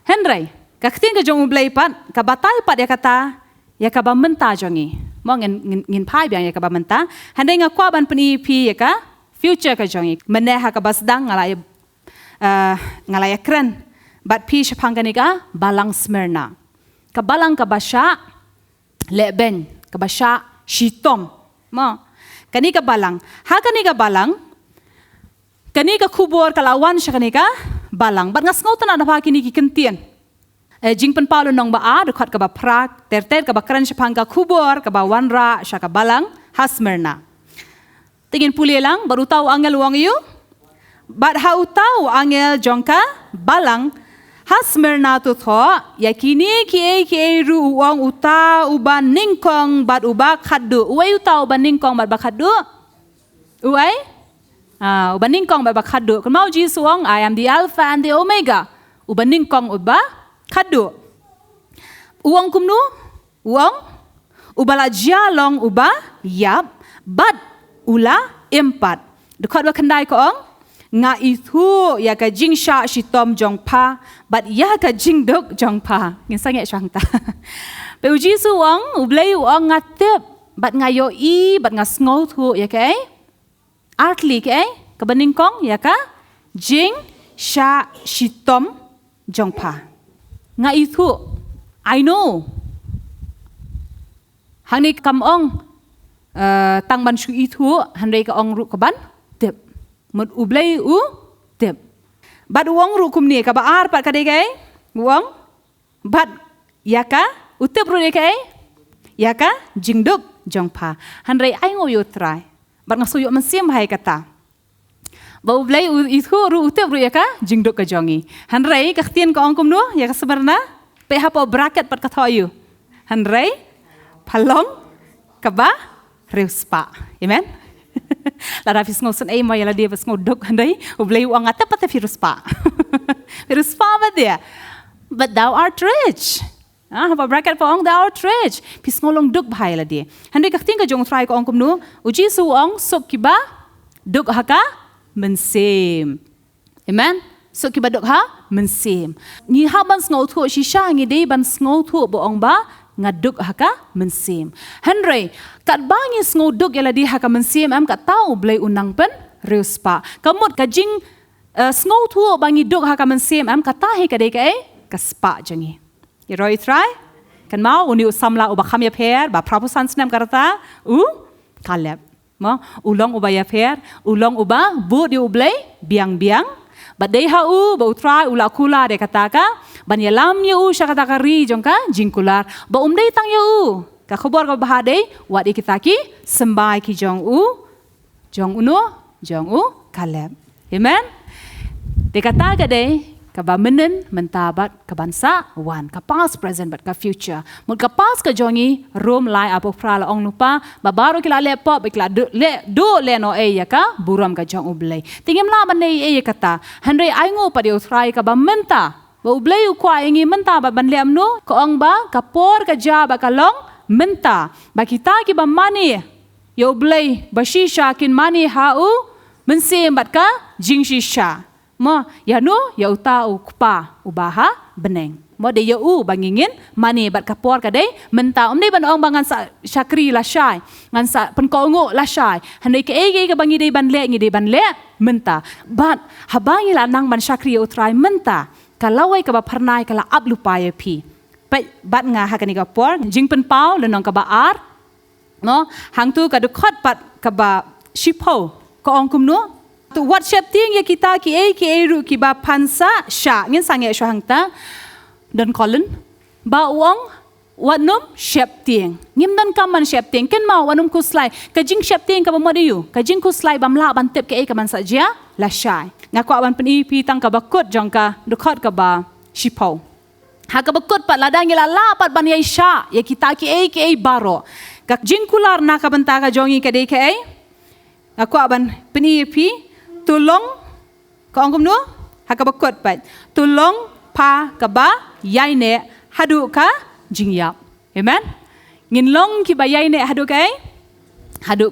Henry, kakting ka jong ublay pat, kabatay pat ya kata, ya ka ba menta jongi. Mo ngin pai biang ya ka ba menta. Henry nga kwa ban penipi ya ka future ka jongi. Meneha ka basdang ngalaya kren. Bat pi syapang ka balang Smyrna. Ka balang ka basya leben, ka basya shitom. Mo, kani ka balang. Ha kani ka balang, kani ka kubor kalawan siya kani ka balang. Bat ngas ngautan na pa kini kikentian. Jing pen Paulo nong ba dekat ka ba prak, ter ka ba kran syapang ka kubor, ka ba wanra, siya ka balang, hasmerna. Tingin puli lang, baru tahu angel uang yu. Bat hau tahu angel jongka balang, hasmerna tu tho, ya kini ki ru uang uta uban ningkong bat ubak khadu. Uai utau uban ningkong bat bakhadu? Uai? Ubaning kong ba khadu. Kung mau jisuang, I am the Alpha and the Omega. Ubaning kong uba khadu. Uang kumnu, uang ubala jalong uba yap bad ula empat. Dekat ba kendai kong nga itu ya ka jingsha shitom jongpa bad ya ka jingdok jongpa. Ngin sange changta. Pe jisuang ublay uang ngatep bad ngayo bad ngasngau thu ya kai. Artli ke kebening kong ya ka jing sha shitom jongpa nga itu I know hani kam ong tang ban shu itu hanrei ka ong ru ka ban tep mut ublei tep bad uong ru kum ni ka ba ar pat ka de ke uong bad ya ka utep ru de ke ya ka jingduk jongpa hanrei ai ngo yo try bat ngasuyo mensim hai kata. Bau blay itu ru utep ru ya ka jingduk ka jongi. Hanrei ka khtian ka ongkum no ya ka sebenarnya pe hapo bracket pat ka thoyu. Hanrei palong ka ba reuspa. Amen. Lara fis ngosun ai mo yala dia pas ngodok hanrei ublay uang ata pat viruspa. Viruspa ba dia? But thou art rich. Hapa bracket po ong thou art rich. Pis ngolong duk bahai la dia. Handai kakting ka jong try ko ong kumnu. Uji su ong sok kiba duk haka mensim. Amen. Sok kiba duk ha mensim. Ni ha ban ngau thu shisha ngi dei ban ngau thu bo ong ba ngaduk haka mensim. Handai kat bangi ngau duk yala di haka mensim am kat tau blai unang pen reuspa. Kamut ka jing ngau thu bangi duk haka mensim am katahi ka dei ka kaspa jangi. Iroi try kan mau uni usamla uba kham ya pher ba prapusan snam karata kalep mo ulong uba ya pher ulong uba bu di ublei biang But they hau ba utrai ula kula de kata ka ban yalam ya u sya kata ka ri jong ka jingkular ba dei tang ya u ka khobor ka bahade wat kita ki sembai ki jong u Kaleb. Amen. De kata ka de ka ba menen mentabat ka bansa wan ka past present but ka future mut ka past ka jongi rom lai apo prala ong lupa ba baru kila le pop kila le no ya ka buram ka jong ublei tingem la ban nei kata handai ai ngo pa de utrai ka ba menta ba ublei u kwa ingi menta ba ban le amno ko ong ba ka por ka ja ba ka long menta ba kita ki ba mani yo ublei ba shisha kin mani ha u mensim bat ka jing shisha mo ya no ya uta ukpa ubaha beneng mo de ya u bangingin mani bat kapor ka de menta dei ban ong bangan sa syakri la syai ngan sa penkongo la syai handai ke ka bangi de ban le menta bat habangi la nang ban syakri utrai menta kalawai ka ba pernai kala up lupa ya pi bat nga ha kani kapor jing pen pau le nong ka ba ar no hang tu ka dekot pat ka ba shipo ko ong kum no tu wat syap ting ya kita ki ru ki ba pansa sya ngin sange sya hangta dan kolen ba uang wat nom syap ting ngim dan kaman syap ting ken mau wanum ku slai ka jing syap ting ka ba modiu ka jing ku slai bam la ban tep ke ka man saja la syai ngaku aban pen pi tang ka ba kut jong ka dekot ka ba shipau ha ka ba kut pat ladang la la pat ban ya sya ya kita ki baro ka jing kular na ka banta ka jongi ka de ke ngaku aban pen pi tulong ka ongkom no hakabakot pat tulong pa kaba yaine hadu ka jingyap amen ngin long ki ba yaine hadu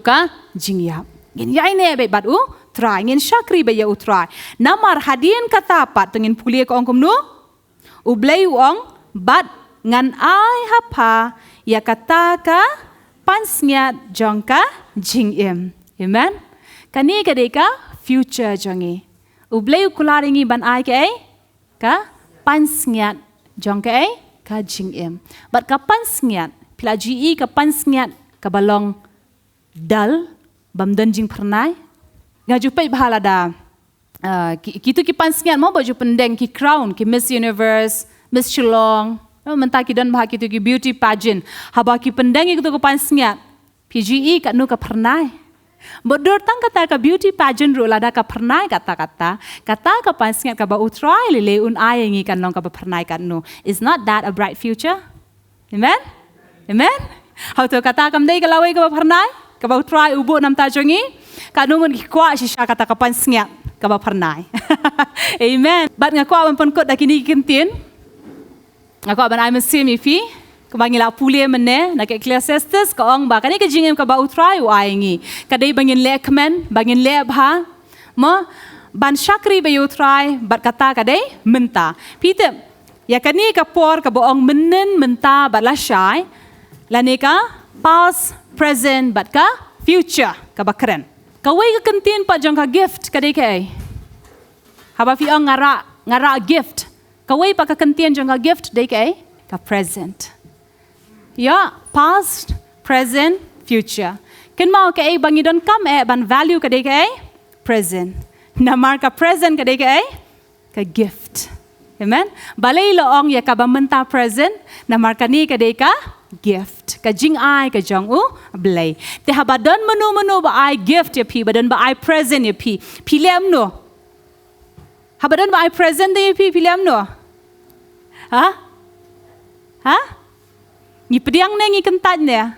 ka jingyap ngin yaine be badu try ngin syakri be ya utrai namar hadien kata pat tengin pulia ka ongkom no ublei uong bat ngan ai hapa ya kata ka pansnya jongka jingim amen kani kadeka future jongi ublei kularingi ban ai ke ka pansngiat jong ke ka jingem bat ka pansngiat plaji ka pansngiat ka balong dal bam dan jing pernai ngaju pai bahala da kitu ki pansngiat mo baju pendeng ki crown ki Miss Universe Miss Shillong mentah ki dan bah kitu ki beauty pageant haba ki pendeng itu ka pansngiat PGE ka nu ka pernai Bodoh tang kata ka beauty pageant ru lada ka pernai kata ka pansngiat ka ba utrai lele un ayengi kan long ka ba pernai kan no is not that a bright future amen how to kata kam dei ka lawai ka ba pernai ka ba utrai ubu nam ta jongi ka nungun ki kwa shisha kata ka pansngiat ka ba pernai amen bat nga kwa ban kot da kini kintin ngaku ban ai mesim ifi Kebangi la pulia mene nak Ecclesiastes ka ong ba kani ka jingem ka ba utrai u aingi kadai bangin le kmen bangin le bha mo ban syakri ba utrai bat kata kadai menta Peter ya kani ka por ka boong menen menta bat la syai la ne ka past present bat ka future ka ba keren ka wei ka kentin pa jong ka gift kadai kai haba fi ong ngara gift ka wei pa ka kentin jong ka gift dai kai ka present Ya, past, present, future. Ken mau ke bangi don kam ban value ka de ke present. Namar ka present ka de ke ka gift. Amen. Balai loong ya ka ba menta present, namar ka ni ka de ka gift. Ka jing ai ka jong u blay. Te haba don menu ba ai gift ya pi ba don ba ai present ya pi. Pilem no. Haba don ba ai present de ya pi pilem no. Ha? Ngi pediang ne ngi kentat ne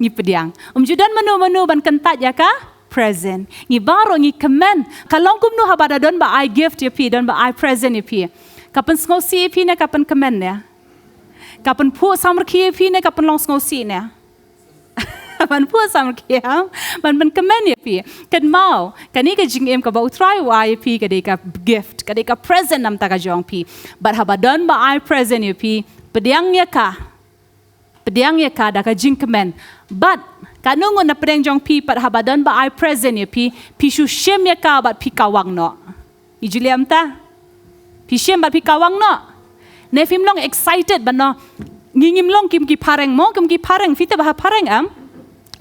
ngi pediang judan menu ban kentat ya ka present ngi baro ngi kemen kalong kum no habada don ba I gift ya pi don ba I present ya pi kapan ngosi pi ne kapan kemen ne kapan pu samar ki pi ne kapan long ngosi ne ban pu samar ki ban kemen ya pi kan mau kani ka jing em ka ba utrai wa ya pi ka de ka gift ka de ka present nam ta ka jong pi but habadon ba I present ya pi pediang ya ka da ka jing kemen but kanungon na pedeng jong pi pat habadon ba I present ya pi shu shem ya ka bat pi kawang no ijuliam ta pi shem bat pi kawang no ne fim long excited ban no ngingim long kim ki pareng mo kim ki pareng fita ba pareng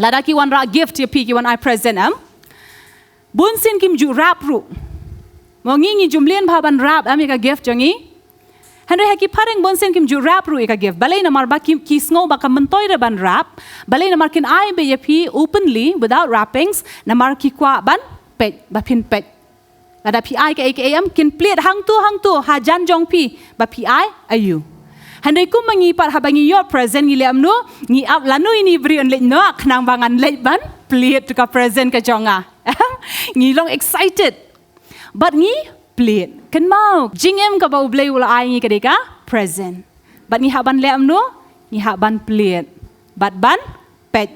lada ki wan ra gift ya pi ki wan I present bun sin kim ju rap ru Mongi jumlian baban rap ami ka gift jongi. Henry haki pareng bonsen kim ju rap ru ka gift. Balay na marba kim kisngo baka mentoy ban rap. Balay na markin ay be yapi openly without wrappings na marki kwa ban pet bapin pet. Ada pi ay ka AKM kin plit hang tu hajan jong pi ba pi ay ayu. Handai ku mengipat habangi your present ngile amnu ngi up lanu ini beri on let nok nang bangan let ban plit ka present ka jonga. Ngi long excited. But ngi plit kan mau jingem ka bau blay ula ai ngi kadeka present. But ngi haban le amnu ngi haban plit. But ban pet.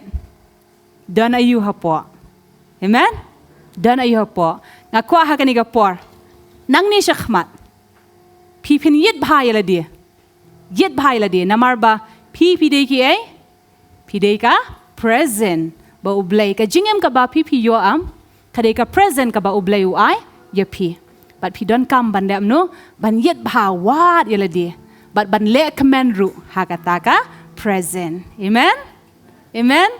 Dan ayu hapo. Amen. Dan ayu hapo. Ngakwa ha kani ka por. Nang ni syakmat. Pipin yit bhai la dia. Yet bhai la dia namar ba pi dei ki ai pi dei ka present ba ublay ka jingem ka ba pi yo am ka dei ka present ka ba ublay u ai ya pi but pi don kam ban dam no ban yet bha wat ya la dia but ban le command ru ha ka ta ka present amen